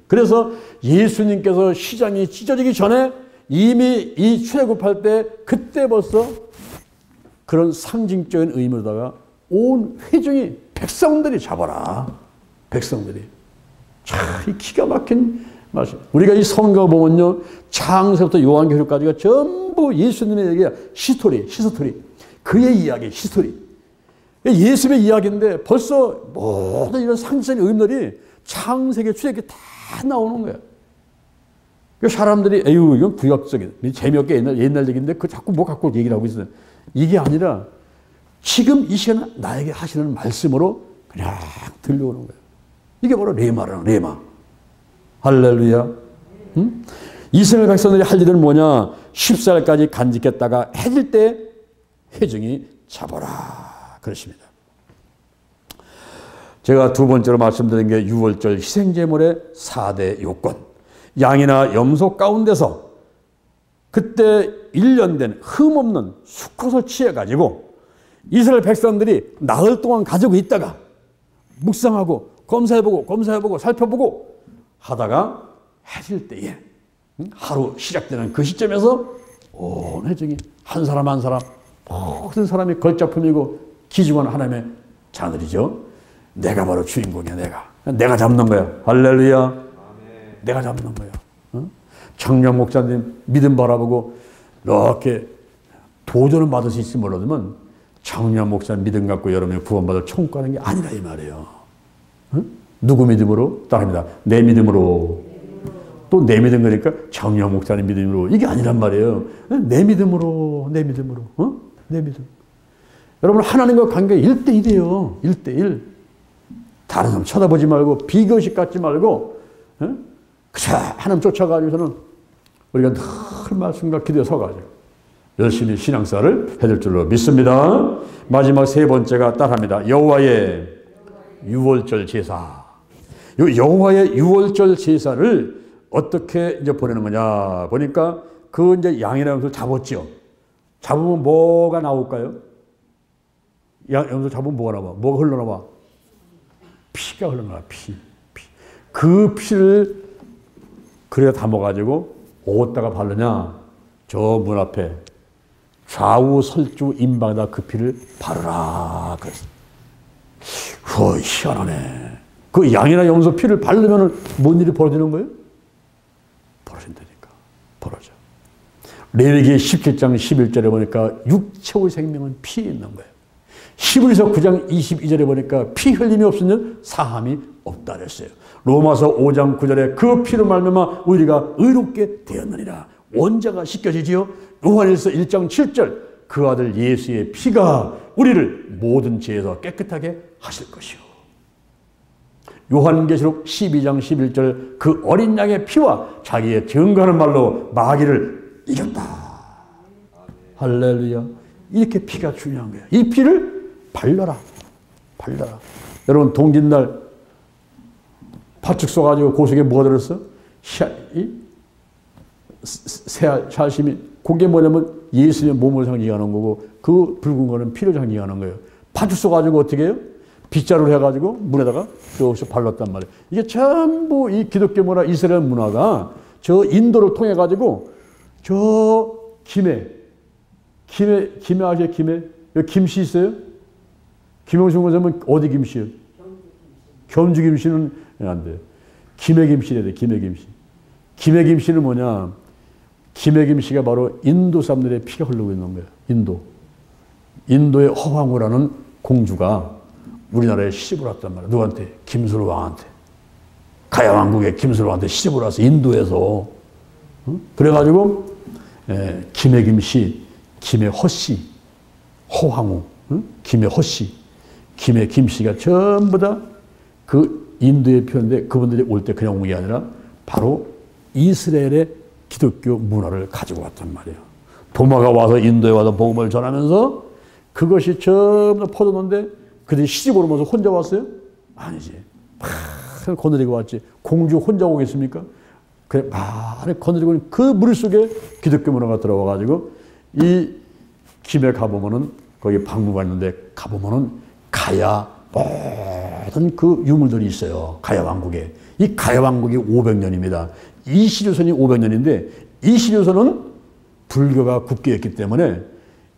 그래서 예수님께서 시장이 찢어지기 전에 이미 이 출애굽할 때 그때 벌써 그런 상징적인 의미로다가 온 회중이 백성들이 잡아라. 백성들이. 참 기가 막힌 말씀. 우리가 이 성경 보면요. 창세부터 요한계시록까지가 전부 예수님의 얘기야. 히스토리. 그의 이야기, 히스토리. 예수님의 이야기인데 벌써 모든 이런 상징적인 의미들이 창세기, 출애굽기 다 나오는 거야. 사람들이 에휴 이건 구약적인 재미없게 옛날 얘기인데 그 자꾸 뭐 갖고 얘기를 하고 있어요. 이게 아니라 지금 이 시간에 나에게 하시는 말씀으로 그냥 들려오는 거예요. 이게 바로 레마라는 레마. 할렐루야. 응? 이스라엘 백성들이 할 일은 뭐냐? 10살까지 간직했다가 해질 때 회중이 잡아라. 그렇습니다. 제가 두 번째로 말씀드린 게 유월절 희생제물의 4대 요건. 양이나 염소 가운데서 그때 1년 된 흠없는 수컷을 취해가지고 이스라엘 백성들이 나흘 동안 가지고 있다가 묵상하고 검사해보고 살펴보고 하다가 해질 때에 하루 시작되는 그 시점에서 온 회중이 한 사람 한 사람 모든 사람이 걸작품이고 귀중한 하나님의 자들이죠. 내가 바로 주인공이야. 내가 잡는 거야. 할렐루야. 아멘. 내가 잡는 거야. 청년 목사님 믿음 바라보고 이렇게 도전을 받을 수 있을지 몰라도면 청년 목사 믿음 갖고 여러분이 구원받을 천국 가는 게 아니라 이 말이에요. 누구 믿음으로? 따릅니다. 내 믿음으로. 또 내 믿음 그러니까 청년 목사님 믿음으로. 이게 아니란 말이에요. 내 믿음으로. 내 믿음. 여러분 하나님과 관계 1대1이에요. 1대1. 다른 사람 쳐다보지 말고 비교식 갖지 말고 그저 하나님 쫓아가지고서는 우리가 늘 말씀과 기도에 서가지고 열심히 신앙생활을 해줄 줄로 믿습니다. 마지막 세 번째가 따라합니다. 여호와의 유월절 제사. 여호와의 유월절 제사를 어떻게 이제 보내는 거냐 보니까 그 이제 양이라는 것을 잡았죠. 잡으면 뭐가 나올까요? 염소 잡으면 뭐가 나와? 뭐가 흘러나와? 피가 흘러나와. 피. 그 피를 그래 담아가지고 어디다가 바르냐? 저 문 앞에 좌우 설주 임방에다 그 피를 바르라. 그랬어. 희한하네. 그 양이나 염소 피를 바르면 뭔 일이 벌어지는 거예요? 벌어진다니까. 벌어져. 레위기 17장 11절에 보니까 육체의 생명은 피에 있는 거예요. 히브리서 9장 22절에 보니까 피 흘림이 없으면 사함이 없다 그랬어요. 로마서 5장 9절에 그 피로 말미암아 우리가 의롭게 되었느니라. 원자가 씻겨지지요. 요한일서 1장 7절 그 아들 예수의 피가 우리를 모든 죄에서 깨끗하게 하실 것이요. 요한계시록 12장 11절 그 어린 양의 피와 자기의 증거하는 말로 마귀를 이겼다. 할렐루야. 이렇게 피가 중요한 거예요. 이 피를 발라라. 여러분 동짓날 팥죽 쏘가지고 그 속에 뭐가 들었어? 샤심이 그게 뭐냐면 예수님의 몸을 상징하는 거고 그 붉은 거는 피를 상징하는 거예요. 팥죽 쏘가지고 어떻게 해요? 빗자루를 해가지고 물에다가 조금씩 발랐단 말이에요. 이게 전부 이 기독교 문화, 이스라엘 문화가 저 인도를 통해 가지고 저 김해 아세요? 김해? 여기 김씨 있어요? 김영중 선생님은 어디 김씨요? 경주 김씨는 안 돼요. 김해 김씨래야 돼. 김해 김씨. 김해 김씨는 뭐냐? 김해 김씨가 바로 인도 사람들의 피가 흐르고 있는 거예요. 인도의 허황우라는 공주가 우리나라에 시집을 왔단 말이야. 누구한테? 김수로 왕한테. 가야왕국의 김수로 왕한테 시집을 와서 인도에서. 그래가지고 김해 김씨, 김해 허씨, 허황우, 응? 김해 허씨, 김해 김씨가 전부 다 그 인도의 표현인데 그분들이 올 때 그냥 온 게 아니라 바로 이스라엘의 기독교 문화를 가지고 왔단 말이에요. 도마가 와서 인도에 와서 복음을 전하면서 그것이 전부 다 퍼졌는데 그들이 시집 오면서 혼자 왔어요? 아니지. 막 거느리고 왔지. 공주 혼자 오겠습니까? 그래, 말을 거느리고 그 물속에 기독교 문화가 들어와가지고 이 김에 가보면은 거기 박물관 있는데 가보면은 가야 모든 그 유물들이 있어요. 가야 왕국에. 이 가야 왕국이 500년입니다. 이시류선이 500년인데 이시류선은 불교가 국교였기 때문에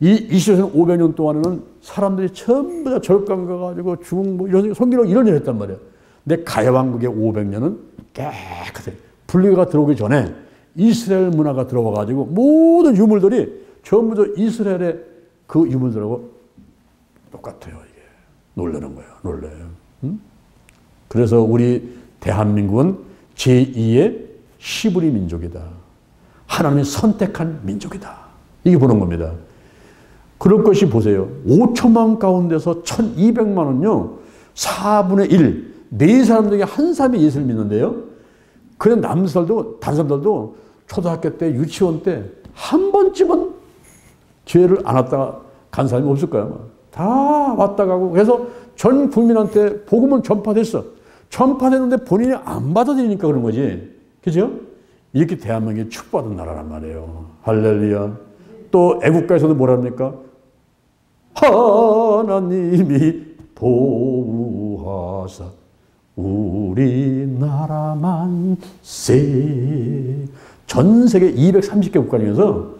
이 이시류선 500년 동안에는 사람들이 전부 다 절강 가가지고 중국 뭐 이런 성기로 이런 일 했단 말이에요. 근데 가야 왕국의 500년은 깨끗해. 불교가 들어오기 전에 이스라엘 문화가 들어와가지고 모든 유물들이 전부 다 이스라엘의 그 유물들하고 똑같아요. 이게 놀라는 거예요. 놀라요. 응? 그래서 우리 대한민국은 제2의 히브리 민족이다. 하나님이 선택한 민족이다. 이게 보는 겁니다. 그럴 것이 보세요. 5천만 가운데서 1200만은요. 4분의 1. 네 사람 중에 한 사람이 예수를 믿는데요. 그런 남들도 다른 사람들도 초등학교 때 유치원 때 한 번쯤은 죄를 안 왔다가 간 사람이 없을까요? 다 왔다 가고 그래서 전 국민한테 복음은 전파됐어. 전파됐는데 본인이 안 받아들이니까 그런 거지. 그죠? 이렇게 대한민국이 축복받은 나라란 말이에요. 할렐루야. 또 애국가에서도 뭐라 합니까? 하나님이 보호하사 우리나라 만세. 전 세계 230개 국가 중에서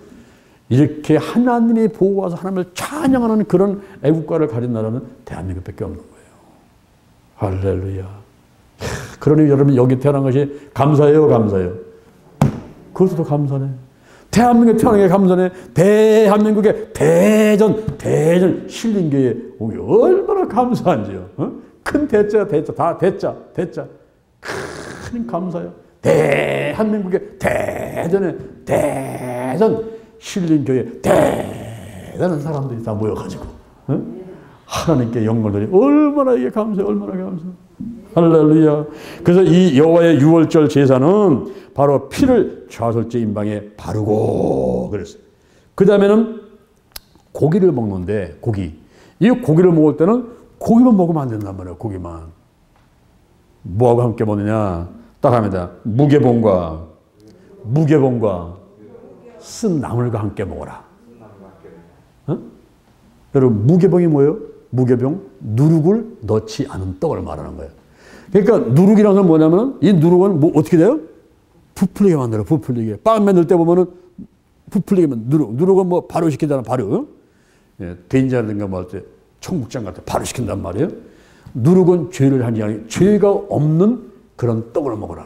이렇게 하나님이 보호하사 하나님을 찬양하는 그런 애국가를 가진 나라는 대한민국밖에 없는 거예요. 할렐루야. 그러니 여러분 여기 태어난 것이 감사해요, 감사해요. 그것도 감사네. 대한민국에 태어난 게 감사네. 대한민국의 대전 신림교회 오기 얼마나 감사한지요. 어? 큰 대자야, 다 대자. 큰 감사요. 대한민국의 대전 신림교회 대단한 사람들이 다 모여가지고 어? 하나님께 영광들이 얼마나 이게 감사해, 얼마나 감사해. 할렐루야. 그래서 이 여호와의 유월절 제사는 바로 피를 좌솔제 임방에 바르고 그랬어요. 그 다음에는 고기를 먹는데 이 고기를 먹을 때는 고기만 먹으면 안 된단 말이에요. 고기만. 뭐하고 함께 먹느냐? 딱 합니다. 무게봉과 쓴 나물과 함께 먹어라. 어? 여러분 무게봉이 뭐예요? 무게봉, 누룩을 넣지 않은 떡을 말하는 거예요. 그러니까 누룩이라는 건 뭐냐면 이 누룩은 뭐 어떻게 돼요? 부풀리게 만들어. 부풀리게. 빵 만들 때 보면은 부풀리게 만들어. 누룩은 뭐 발효시킨다는 발효. 예, 된장이라든가 뭐 할 때 청국장 같은 때 발효시킨단 말이에요. 누룩은 죄를 하는 게 아니라 죄가 없는 그런 떡을 먹어라.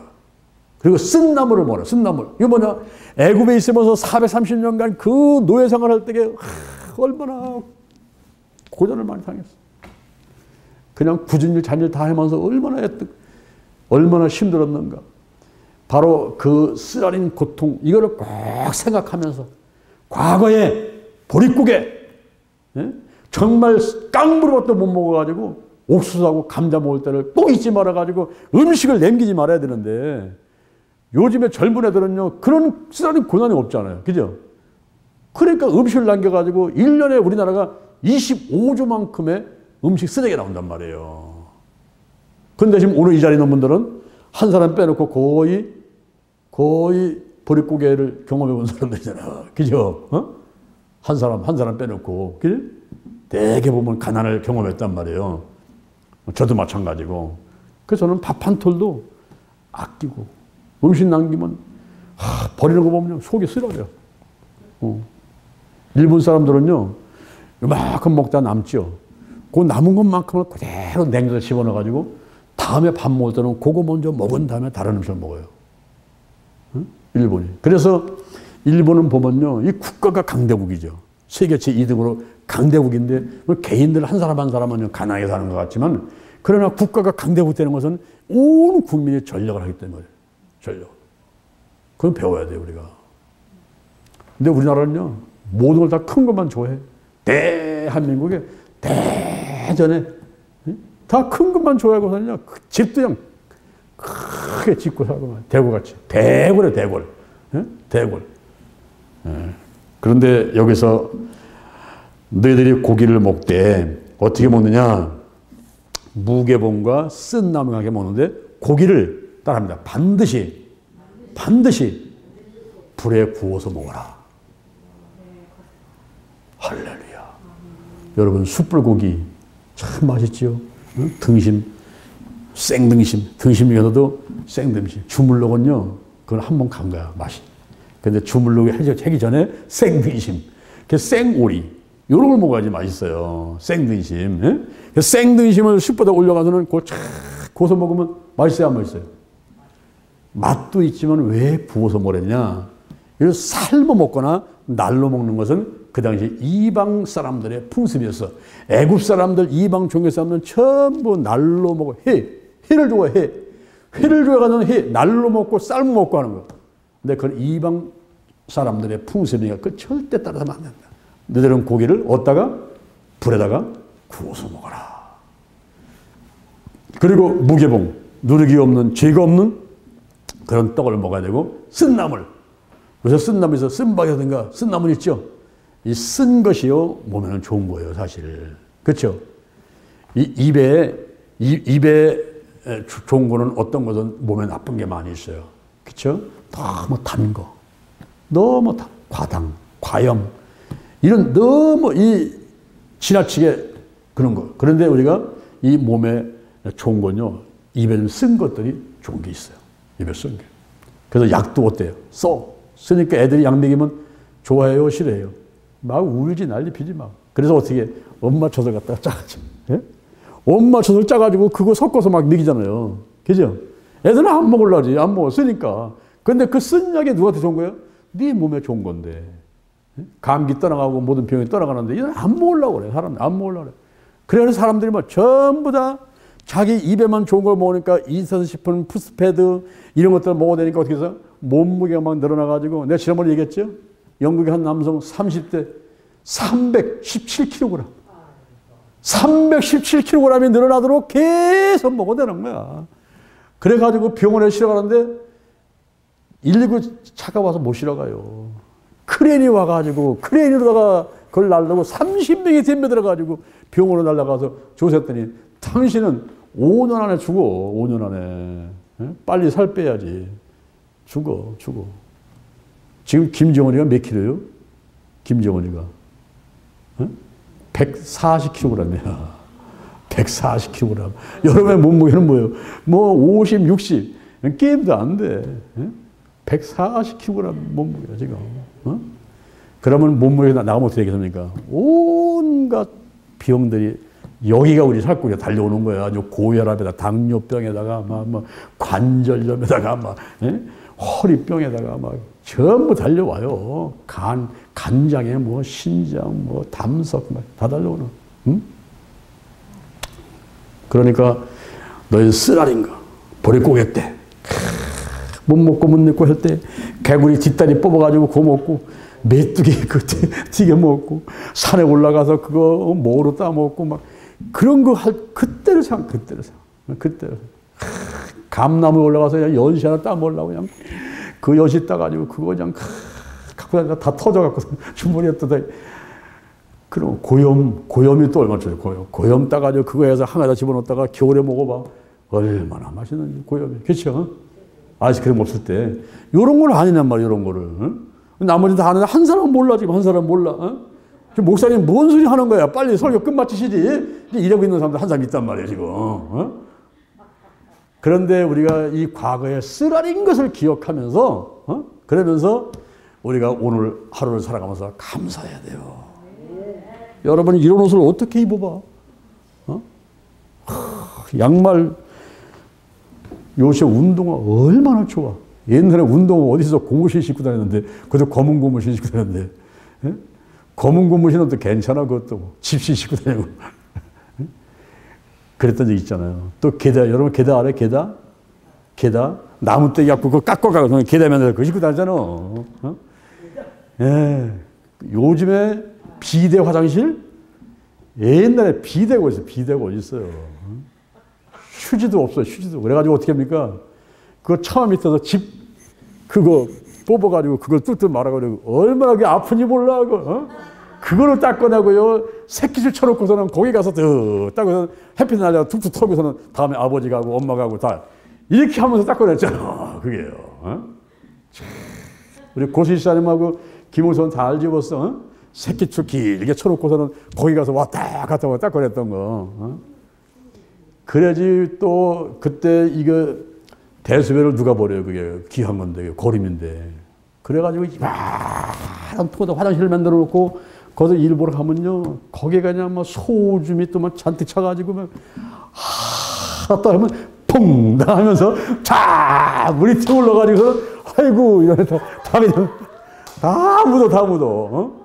그리고 쓴 나물을 먹어라. 쓴 나물. 이거 뭐냐? 애굽에 있으면서 430년간 그 노예 생활할 때에 얼마나 고전을 많이 당했어. 그냥 굳은 일 잔일 다 하면서 얼마나 힘들었는가. 바로 그 쓰라린 고통 이거를 꼭 생각하면서 과거에 보릿고개 정말 깡부리것도 못 먹어가지고 옥수수하고 감자 먹을 때를 꼭 잊지 말아가지고 음식을 남기지 말아야 되는데 요즘에 젊은 애들은요 그런 쓰라린 고난이 없잖아요. 그죠? 그러니까 음식을 남겨가지고 1년에 우리나라가 25조만큼의 음식 쓰레기가 나온단 말이에요. 그런데 지금 오늘 이 자리에 있는 분들은 한 사람 빼놓고 거의 보릿고개를 경험해 본 사람들이잖아. 그죠? 어? 한 사람 빼놓고. 그죠? 대개 보면 가난을 경험했단 말이에요. 저도 마찬가지고. 그래서 저는 밥 한 톨도 아끼고 음식 남기면 버리는 거 보면 속이 쓰러져요. 일본 사람들은요 이만큼 먹다 남죠. 그 남은 것만큼을 그대로 냉장고에 집어넣어가지고 다음에 밥 먹을 때는 그거 먼저 먹은 다음에 다른 음식을 먹어요. 응? 일본이. 그래서 일본은 보면요 이 국가가 강대국이죠. 세계 제2등으로 강대국인데 개인들 한 사람은 가난하게 사는 것 같지만 그러나 국가가 강대국 되는 것은 온 국민이 전력을 하기 때문에 전력. 그건 배워야 돼요 우리가. 근데 우리나라는요, 모든 걸 다 큰 것만 좋아해. 대한민국에 대전에 다 큰 것만 좋아하고 사냐. 집도 그냥 크게 짓고 살고 대궐같이. 대궐에 대궐. 대궐. 그런데 여기서 너희들이 고기를 먹되 어떻게 먹느냐? 무개봉과 쓴 나무와 함께 먹는데 고기를 따라합니다. 반드시 불에 구워서 먹어라. 할렐루야. 여러분, 숯불고기 참 맛있지요. 등심, 생등심, 등심 중에서도 생등심. 주물럭은요, 그건 한 번 간 거야, 맛이. 근데 주물럭이 하기 전에 생등심, 생오리, 이런 걸 먹어야지 맛있어요. 생등심. 생등심을 숯보다 올려가서는 그걸 쫙 구워서 먹으면 맛있어요, 안 맛있어요? 맛도 있지만 왜 부어서 먹었냐? 이걸 삶아 먹거나 날로 먹는 것은 그 당시 이방 사람들의 풍습이었어. 애굽 사람들, 이방 종교 사람들은 전부 날로 먹어. 회를 좋아해. 회를 좋아하는 회, 날로 먹고 삶아 먹고 하는 거. 근데 그건 이방 사람들의 풍습이니까 그 절대 따라서는 안 된다. 너희들은 고기를 어디다가? 불에다가 구워서 먹어라. 그리고 무개봉, 누룩이 없는, 죄가 없는 그런 떡을 먹어야 되고, 쓴나물. 그래서 쓴나물에서 쓴박이라든가 쓴나물 있죠? 이 쓴 것이요, 몸에는 좋은 거예요, 사실. 그렇죠? 입에 좋은 거는 어떤 것은 몸에 나쁜 게 많이 있어요. 그렇죠? 너무 단 거, 너무 과당, 과염, 이런 너무 지나치게 그런 거. 그런데 우리가 이 몸에 좋은 건요, 입에 쓴 것들이 좋은 게 있어요. 입에 쓴 게. 그래서 약도 어때요? 쓰니까 애들이 약 먹이면 좋아해요, 싫어해요? 막 울지 난리 피지 막. 그래서 어떻게 해? 엄마 젖을 갖다가 짜가지고. 예? 엄마 젖을 짜가지고 그거 섞어서 막 먹이잖아요. 그죠? 애들은 안 먹으려지. 안 먹어. 쓰니까. 근데 그 쓴 약이 누구한테 좋은 거예요? 네 몸에 좋은 건데. 감기 떠나가고 모든 병이 떠나가는데 이건 안 먹으려고 그래. 사람들 안 먹으려고 그래. 그래서 사람들이 뭐 전부 다 자기 입에만 좋은 걸 먹으니까 인산식품, 푸스패드 이런 것들 먹어야 되니까 어떻게 해서 몸무게가 막 늘어나가지고, 내가 지난번에 얘기했죠? 영국의 한 남성 30대 317kg. 317kg이 늘어나도록 계속 먹어야 되는 거야. 그래가지고 병원에 실어가는데 119 차가 와서 못 실어가요. 크레인이 와가지고 크레인으로다가 그걸 날르고 30명이 덤벼들어가지고 병원으로 날아가서 조사했더니 당신은 5년 안에 죽어. 5년 안에. 빨리 살 빼야지. 죽어. 지금 김정은이가 몇 킬로요? 김정은이가 140kg이야. 140kg. 여러분의 몸무게는 뭐예요? 뭐 50, 60 게임도 안 돼. 140kg 몸무게야 지금. 그러면 몸무게가 나가면 어떻게 되겠습니까? 온갖 병들이 여기가 우리 살코기가 달려오는 거야. 아주 고혈압에다 당뇨병에다가 막 관절염에다가 막 허리병에다가 막 전부 달려와요. 간장에 뭐 신장 뭐 담석 막 다 달려오는. 응? 그러니까 너희 쓰라린 거 보릿고개 때 못 먹고 못 먹고 할 때 개구리 뒷다리 뽑아가지고 그거 먹고 메뚜기 그 튀겨 먹고 산에 올라가서 그거 모로 따 먹고 막 그런 거 할 그때를 감나무 올라가서 그냥 연시 하나 따 먹으려고 그냥 그 연시 따가지고 그거 그냥 갖고 다니다가 다 터져갖고 주머니에 또 그럼 고염이 또 얼마나 좋아요. 고염 따가지고 그거에서 하나에다 집어넣었다가 겨울에 먹어봐. 얼마나 맛있는지 고염이. 그렇죠? 아이스크림 없을 때 이런 걸 아니란 말이야. 이런 거를. 나머지 다 하는데 한 사람은 몰라. 지금 한 사람은 몰라. 목사님 뭔 소리 하는 거야. 빨리 설교 끝마치시지. 이러고 있는 사람들 한 사람 있단 말이에요 지금. 그런데 우리가 이 과거의 쓰라린 것을 기억하면서 그러면서 우리가 오늘 하루를 살아가면서 감사해야 돼요. 여러분이 이런 옷을 어떻게 입어봐? 양말 요새 운동화 얼마나 좋아. 옛날에 운동화 어디서 고무신 신고 다녔는데 그것도 검은 고무신 신고 다녔는데 검은 고무신은 또 괜찮아. 그것도 집신 신고 다니고 그랬던 적 있잖아요. 또 게다, 여러분 게다 알아요? 게다 나무떼기 갖고 그거 깎아가지고 게다면서 그거 신고 다니잖아. 예. 요즘에 비대 화장실? 옛날에 비대가 있어요. 비대가 어디 있어요. 휴지도 없어요. 휴지도. 그래가지고 어떻게 합니까? 그거 처마 밑에서 집 그거 뽑아가지고 그걸 뚝뚝 말아가지고 얼마나 그게 아픈지 몰라. 그거를 닦아내고요. 새끼줄 쳐놓고서는 거기 가서 더 닦고서 햇빛 날려 툭툭 털고서는 다음에 아버지가 하고 엄마가 하고 다 이렇게 하면서 닦아냈잖아. 그게요. 우리 고시사님하고 김우선 다 알집었어. 새끼줄 길게 쳐놓고서는 거기 가서 왔다 갔다 닦아냈던 거. 그래야지 또 그때 이거 대수배를 누가 버려요. 그게 귀한 건데 고림인데. 그래가지고 이만한 통에다 화장실을 만들어 놓고 거기서 일 보러 가면요. 거기에 그냥 뭐 소주미 또 막 잔뜩 차가지고 막 하다 하면 퐁 나가면서 자 물이 튀어 올라가지고 아이고 이러네 다 그냥 다 묻어.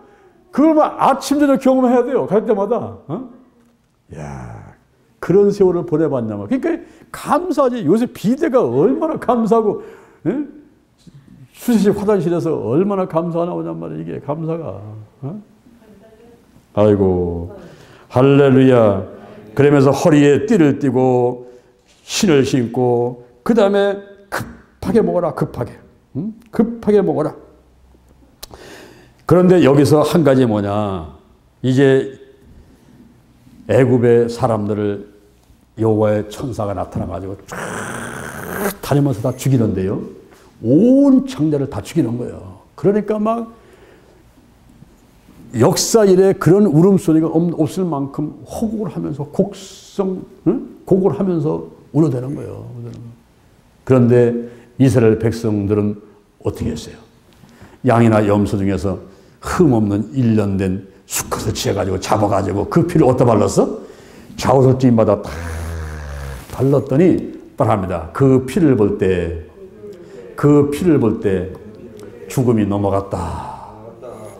그걸 막 아침 저녁 경험해야 돼요. 갈 때마다. 야 그런 세월을 보내봤냐면 그러니까 감사하지. 요새 비대가 얼마나 감사하고 수시식 화장실에서 얼마나 감사가 나오냔 말이야. 이게 감사가. 아이고 할렐루야. 그러면서 허리에 띠를 띠고 신을 신고 그 다음에 급하게 먹어라. 급하게 먹어라. 그런데 여기서 한 가지 뭐냐. 이제 애굽의 사람들을 여호와의 천사가 나타나가지고 쫙 다니면서 다 죽이는데요. 온 장자를 다 죽이는 거예요. 그러니까 막 역사 이래 그런 울음소리가 없을 만큼 호곡을 하면서 곡을 하면서 울어대는 거예요. 그런데 이스라엘 백성들은 어떻게 했어요? 양이나 염소 중에서 흠없는 1년 된 수컷을 취해가지고 잡아가지고 그 피를 어디다 발랐어? 좌우설진마다 다 발랐더니 따라합니다. 그 피를 볼 때 죽음이 넘어갔다.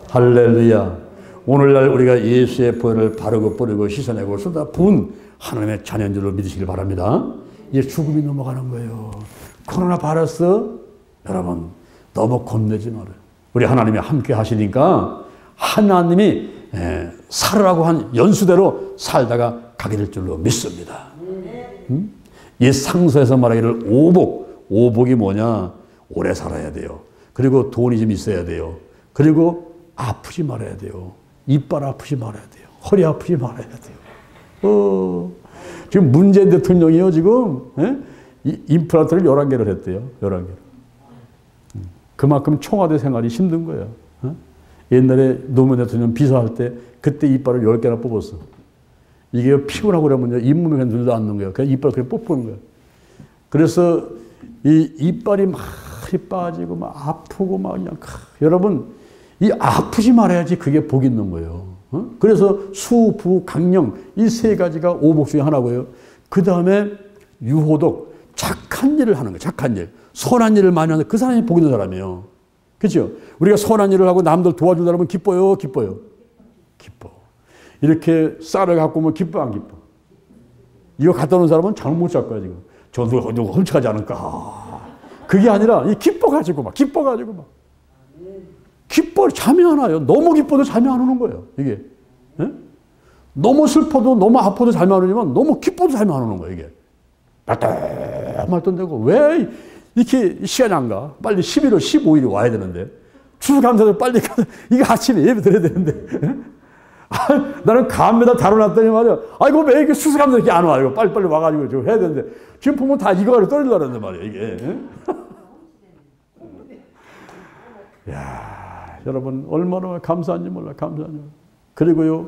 할렐루야. 오늘날 우리가 예수의 보혈을 바르고 뿌리고 씻어내고 쏟아 부은 하나님의 자녀인 줄로 믿으시길 바랍니다. 이제 죽음이 넘어가는 거예요. 코로나 바이러스 여러분 너무 겁내지 말아요. 우리 하나님이 함께 하시니까 하나님이 살으라고 한 연수대로 살다가 가게 될 줄로 믿습니다. 이 상서에서 말하기를 오복이 뭐냐? 오래 살아야 돼요. 그리고 돈이 좀 있어야 돼요. 그리고 아프지 말아야 돼요. 이빨 아프지 말아야 돼요. 허리 아프지 말아야 돼요. 지금 문재인 대통령이요 지금 임플란트를 11개를 했대요. 11개를. 그만큼 청와대 생활이 힘든 거예요. 옛날에 노무현 대통령 비서할 때 그때 이빨을 10개나 뽑았어. 이게 피곤하고 그러면요 잇몸에 그냥 눌러 앉는 거예요. 그냥 이빨을 그냥 뽑는 거예요. 그래서 이 이빨이 많이 빠지고 막 아프고 막 그냥 여러분 이 아프지 말아야지 그게 복 있는 거예요. 그래서 수, 부, 강령 이 세 가지가 오복 중에 하나고요. 그 다음에 유호독 착한 일을 하는 거예요. 착한 일. 선한 일을 많이 하는 그 사람이 복 있는 사람이에요. 그렇죠? 우리가 선한 일을 하고 남들 도와주는 사람은 기뻐요? 기뻐. 이렇게 쌀을 갖고 오면 기뻐 안 기뻐? 이거 갖다 놓은 사람은 잠을 못 잘 거야 지금. 전부 훔쳐가지 않을까. 그게 아니라 이 기뻐가지고 막 기뻐 잠이 안 와요. 너무 기뻐도 잠이 안 오는 거예요. 이게 너무 슬퍼도 너무 아파도 잠이 안 오지만 너무 기뻐도 잠이 안 오는 거예요. 이게 말던 되고 왜 이렇게 시간이 안 가? 빨리 11월 15일이 와야 되는데 추수감사절 빨리 가서 이거 아침에 예배 드려야 되는데 나는 감에다 다뤄놨더니 말이야. 아이고 왜 이렇게 추수감사절 이렇게 안 와? 이거 빨리 와가지고 좀 해야 되는데 지금 보면 다 이거 가지고 떨리려고 그러는데 말이야 이게. 야 여러분 얼마나 감사한지 몰라. 그리고요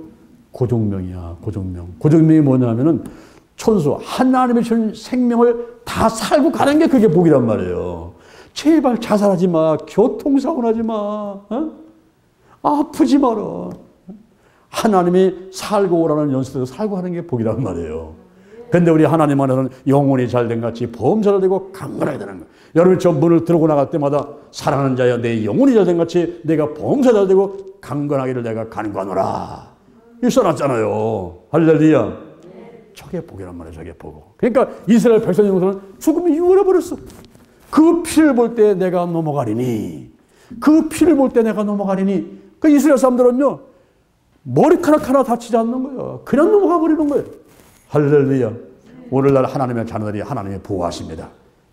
고종명이야. 고종명이 뭐냐면은 천수 하나님의 주신 생명을 다 살고 가는 게 그게 복이란 말이에요. 제발 자살하지 마. 교통사고 나지 마. 아프지 마라. 하나님이 살고 오라는 연수대로 살고 하는 게 복이란 말이에요. 근데 우리 하나님 안에서는 영혼이 잘된 같이 범사를 되고 강건하게 되는 거예요. 여러분 저 문을 들고 나갈 때마다 사랑하는 자여 내 영혼이 잘된 같이 내가 범사 잘 되고 강건하기를 내가 간구하노라. 이 써놨잖아요. 할렐루야. 저게 복이란 말이에요. 저게 복. 그러니까 이스라엘 백성 중에서는 죽음이 유월해 버렸어. 그 피를 볼 때 내가 넘어가리니 그 피를 볼 때 내가 넘어가리니 그 이스라엘 사람들은요 머리카락 하나 다치지 않는 거예요. 그냥 넘어가 버리는 거예요. 할렐루야. 오늘날 하나님의 자녀들이 하나님의 보호하십니다.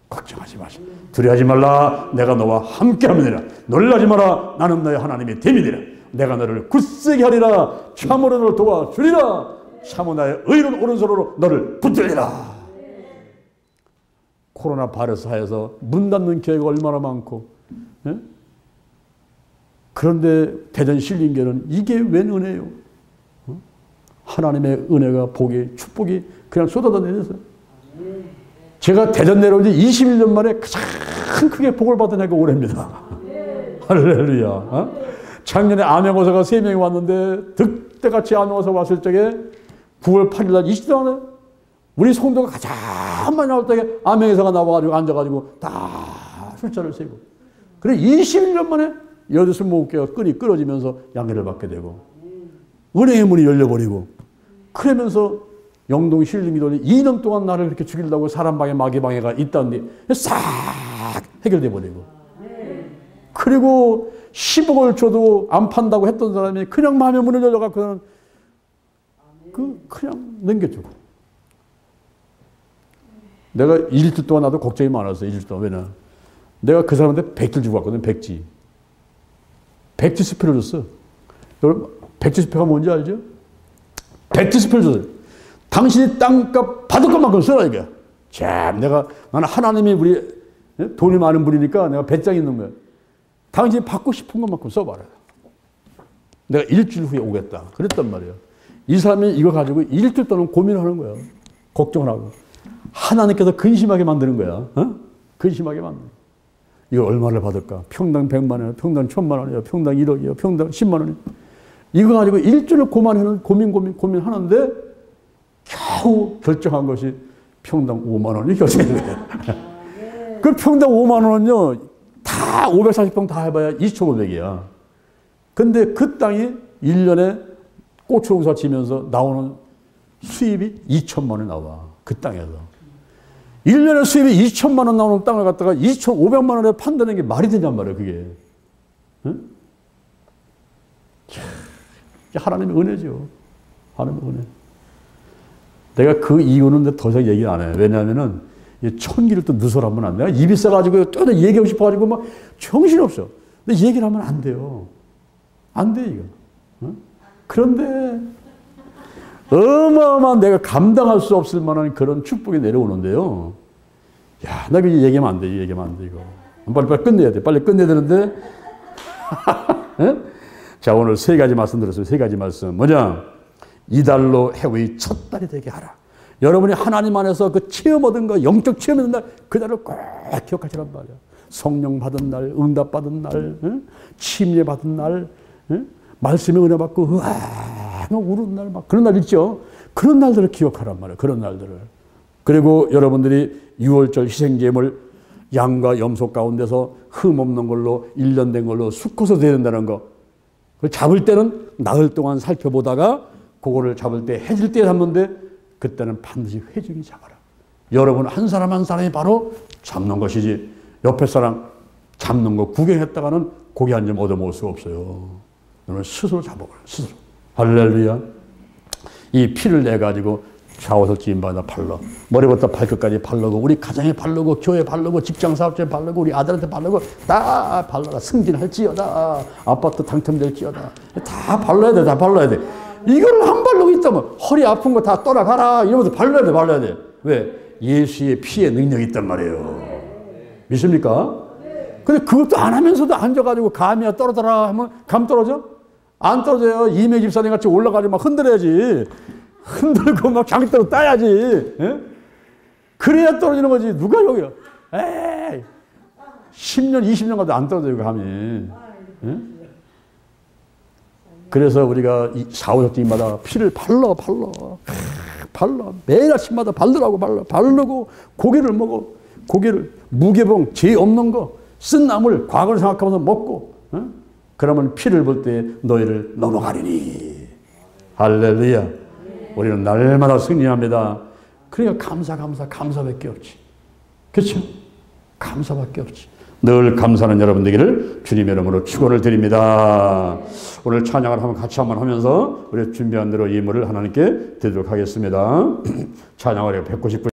걱정하지 마시오. 두려워하지 말라. 내가 너와 함께함이니라. 놀라지 마라. 나는 너의 하나님의 됨이니라. 내가 너를 굳세게 하리라. 참으로 너를 도와주리라. 참으로 나의 의로운 오른손으로 너를 붙들리라. 코로나 바이러스 하에서 문 닫는 교회가 얼마나 많고, 예? 그런데 대전 신림교회는 이게 웬 은혜요? 하나님의 은혜가 복이 축복이 그냥 쏟아져 내렸어요. 제가 대전 내려온 지 21년 만에 가장 크게 복을 받은 해가 올해입니다. 할렐루야. 작년에 암행어사가 3명이 왔는데 득대같이 암행어사 왔을 적에 9월 8일 날 20대 안에 우리 성도가 가장 많이 나올 때 암행어사가 나와가지고 앉아가지고 다 숫자를 세고, 그래 21년 만에 여덟 목교가 끈이 끊어지면서 양해를 받게 되고 은혜의 문이 열려버리고, 그러면서 영동 신림기도원이 2년 동안 나를 이렇게 죽이려고 사람방해 마귀방해가 있다는데 싹 해결돼 버리고, 그리고 10억을 줘도 안 판다고 했던 사람이 그냥 마음의 문을 열려갖고 그냥 넘겨주고. 내가 일주일 동안 나도 걱정이 많았어요. 일주일 동안. 왜냐, 내가 그 사람한테 백지를 주고 왔거든. 백지 스표를 줬어. 여러분 백지 스표가 뭔지 알죠? 백지 스표를 줬어요. 당신이 땅값 받을 것만큼 써라 이게. 참, 나는 하나님이 우리 돈이 많은 분이니까 내가 배짱이 있는 거야. 당신이 받고 싶은 것만큼 써봐라. 내가 일주일 후에 오겠다. 그랬단 말이에요. 이 사람이 이거 가지고 일주일 동안 고민하는 거야. 걱정을 하고. 하나님께서 근심하게 만드는 거야. 근심하게 만드는 거야. 이거 얼마를 받을까? 평당 100만 원이야, 평당 1000만 원이야, 평당 1억이야, 평당 10만 원이야. 이거 가지고 일주일을 고민하는데 겨우 결정한 것이 평당 5만 원이 결정된 거야. 그 평당 5만 원은요, 다 540평 다 해봐야 2,500이야. 근데 그 땅이 1년에 고추농사 지면서 나오는 수입이 2천만 원이 나와. 그 땅에서. 1년에 수입이 2천만 원 나오는 땅을 갖다가 2,500만 원에 판다는 게 말이 되냔 말이에요, 그게. 응? 하나님의 은혜죠. 하나님의 은혜. 내가 그 이유는 더 이상 얘기 안 해요. 왜냐하면은, 천기를 또 누설하면 안 돼. 내가 입이 써가지고 또 얘기하고 싶어가지고 막 정신없어. 근데 얘기를 하면 안 돼요. 안 돼, 이거. 응? 그런데, 어마어마한 내가 감당할 수 없을 만한 그런 축복이 내려오는데요. 야, 나 이거 얘기하면 안 돼, 얘기하면 안 돼, 이거. 빨리 끝내야 돼. 빨리 끝내야 되는데. 자, 오늘 3가지 말씀 들었어요. 3가지 말씀. 뭐냐? 이달로 해의 첫 달이 되게 하라. 여러분이 하나님 안에서 그 체험 얻은 거, 영적 체험 얻은 날, 그 날을 꼭 기억하시란 말이야. 성령 받은 날, 응답 받은 날, 침례 받은 날, 말씀의 은혜 받고, 으아, 우는 날, 막 그런 날 있죠? 그런 날들을 기억하란 말이에요. 그런 날들을. 그리고 여러분들이 6월절 희생제물 양과 염소 가운데서 흠 없는 걸로 1년 된 걸로 수컷을 드려야 된다는 거. 그걸 잡을 때는 나흘 동안 살펴보다가 그거를 잡을 때 해질 때 잡는데 그때는 반드시 회중이 잡아라. 여러분 한 사람 한 사람이 바로 잡는 것이지 옆에 사람 잡는 거 구경했다가는 고기 한 점 얻어먹을 수 없어요. 너는 스스로 잡아버려. 스스로. 할렐루야. 이 피를 내가지고 샤워석 지인바다 발라. 머리부터 발끝까지 바르고 우리 가정에 바르고 교회에 바르고 직장 사업자에 바르고 우리 아들한테 바르고 다 발라라. 승진할지어다. 아파트 당첨될지어다. 다 발라야 돼. 다 발라야 돼. 이걸 안 바르고 있다면 허리 아픈 거 다 떠나가라. 이러면서 발라야 돼. 발라야 돼. 왜? 예수의 피에 능력이 있단 말이에요. 믿습니까? 근데 그것도 안 하면서도 앉아가지고 감이야 떨어져라 하면 감 떨어져? 안 떨어져요. 이매 집사님 같이 올라가지 막 흔들어야지. 흔들고 막 장대로 따야지. 에? 그래야 떨어지는 거지. 누가 여기요? 에이. 10년, 20년 가도 안 떨어져요, 감이. 에? 그래서 우리가 4,5적지마다 피를 발라. 매일 아침마다 바르라고 바르고 고기를 먹어. 고기를 무개봉, 죄 없는 거, 쓴 나물, 과거를 생각하면서 먹고. 그러면 피를 볼 때 너희를 넘어가리니. 할렐루야. 우리는 날마다 승리합니다. 그러니까 감사밖에 없지. 그렇죠? 감사밖에 없지. 늘 감사하는 여러분 되기를 주님의 이름으로 축원을 드립니다. 오늘 찬양을 같이 한번 하면서 우리 준비한 대로 예물을 하나님께 드리도록 하겠습니다. 찬양을 199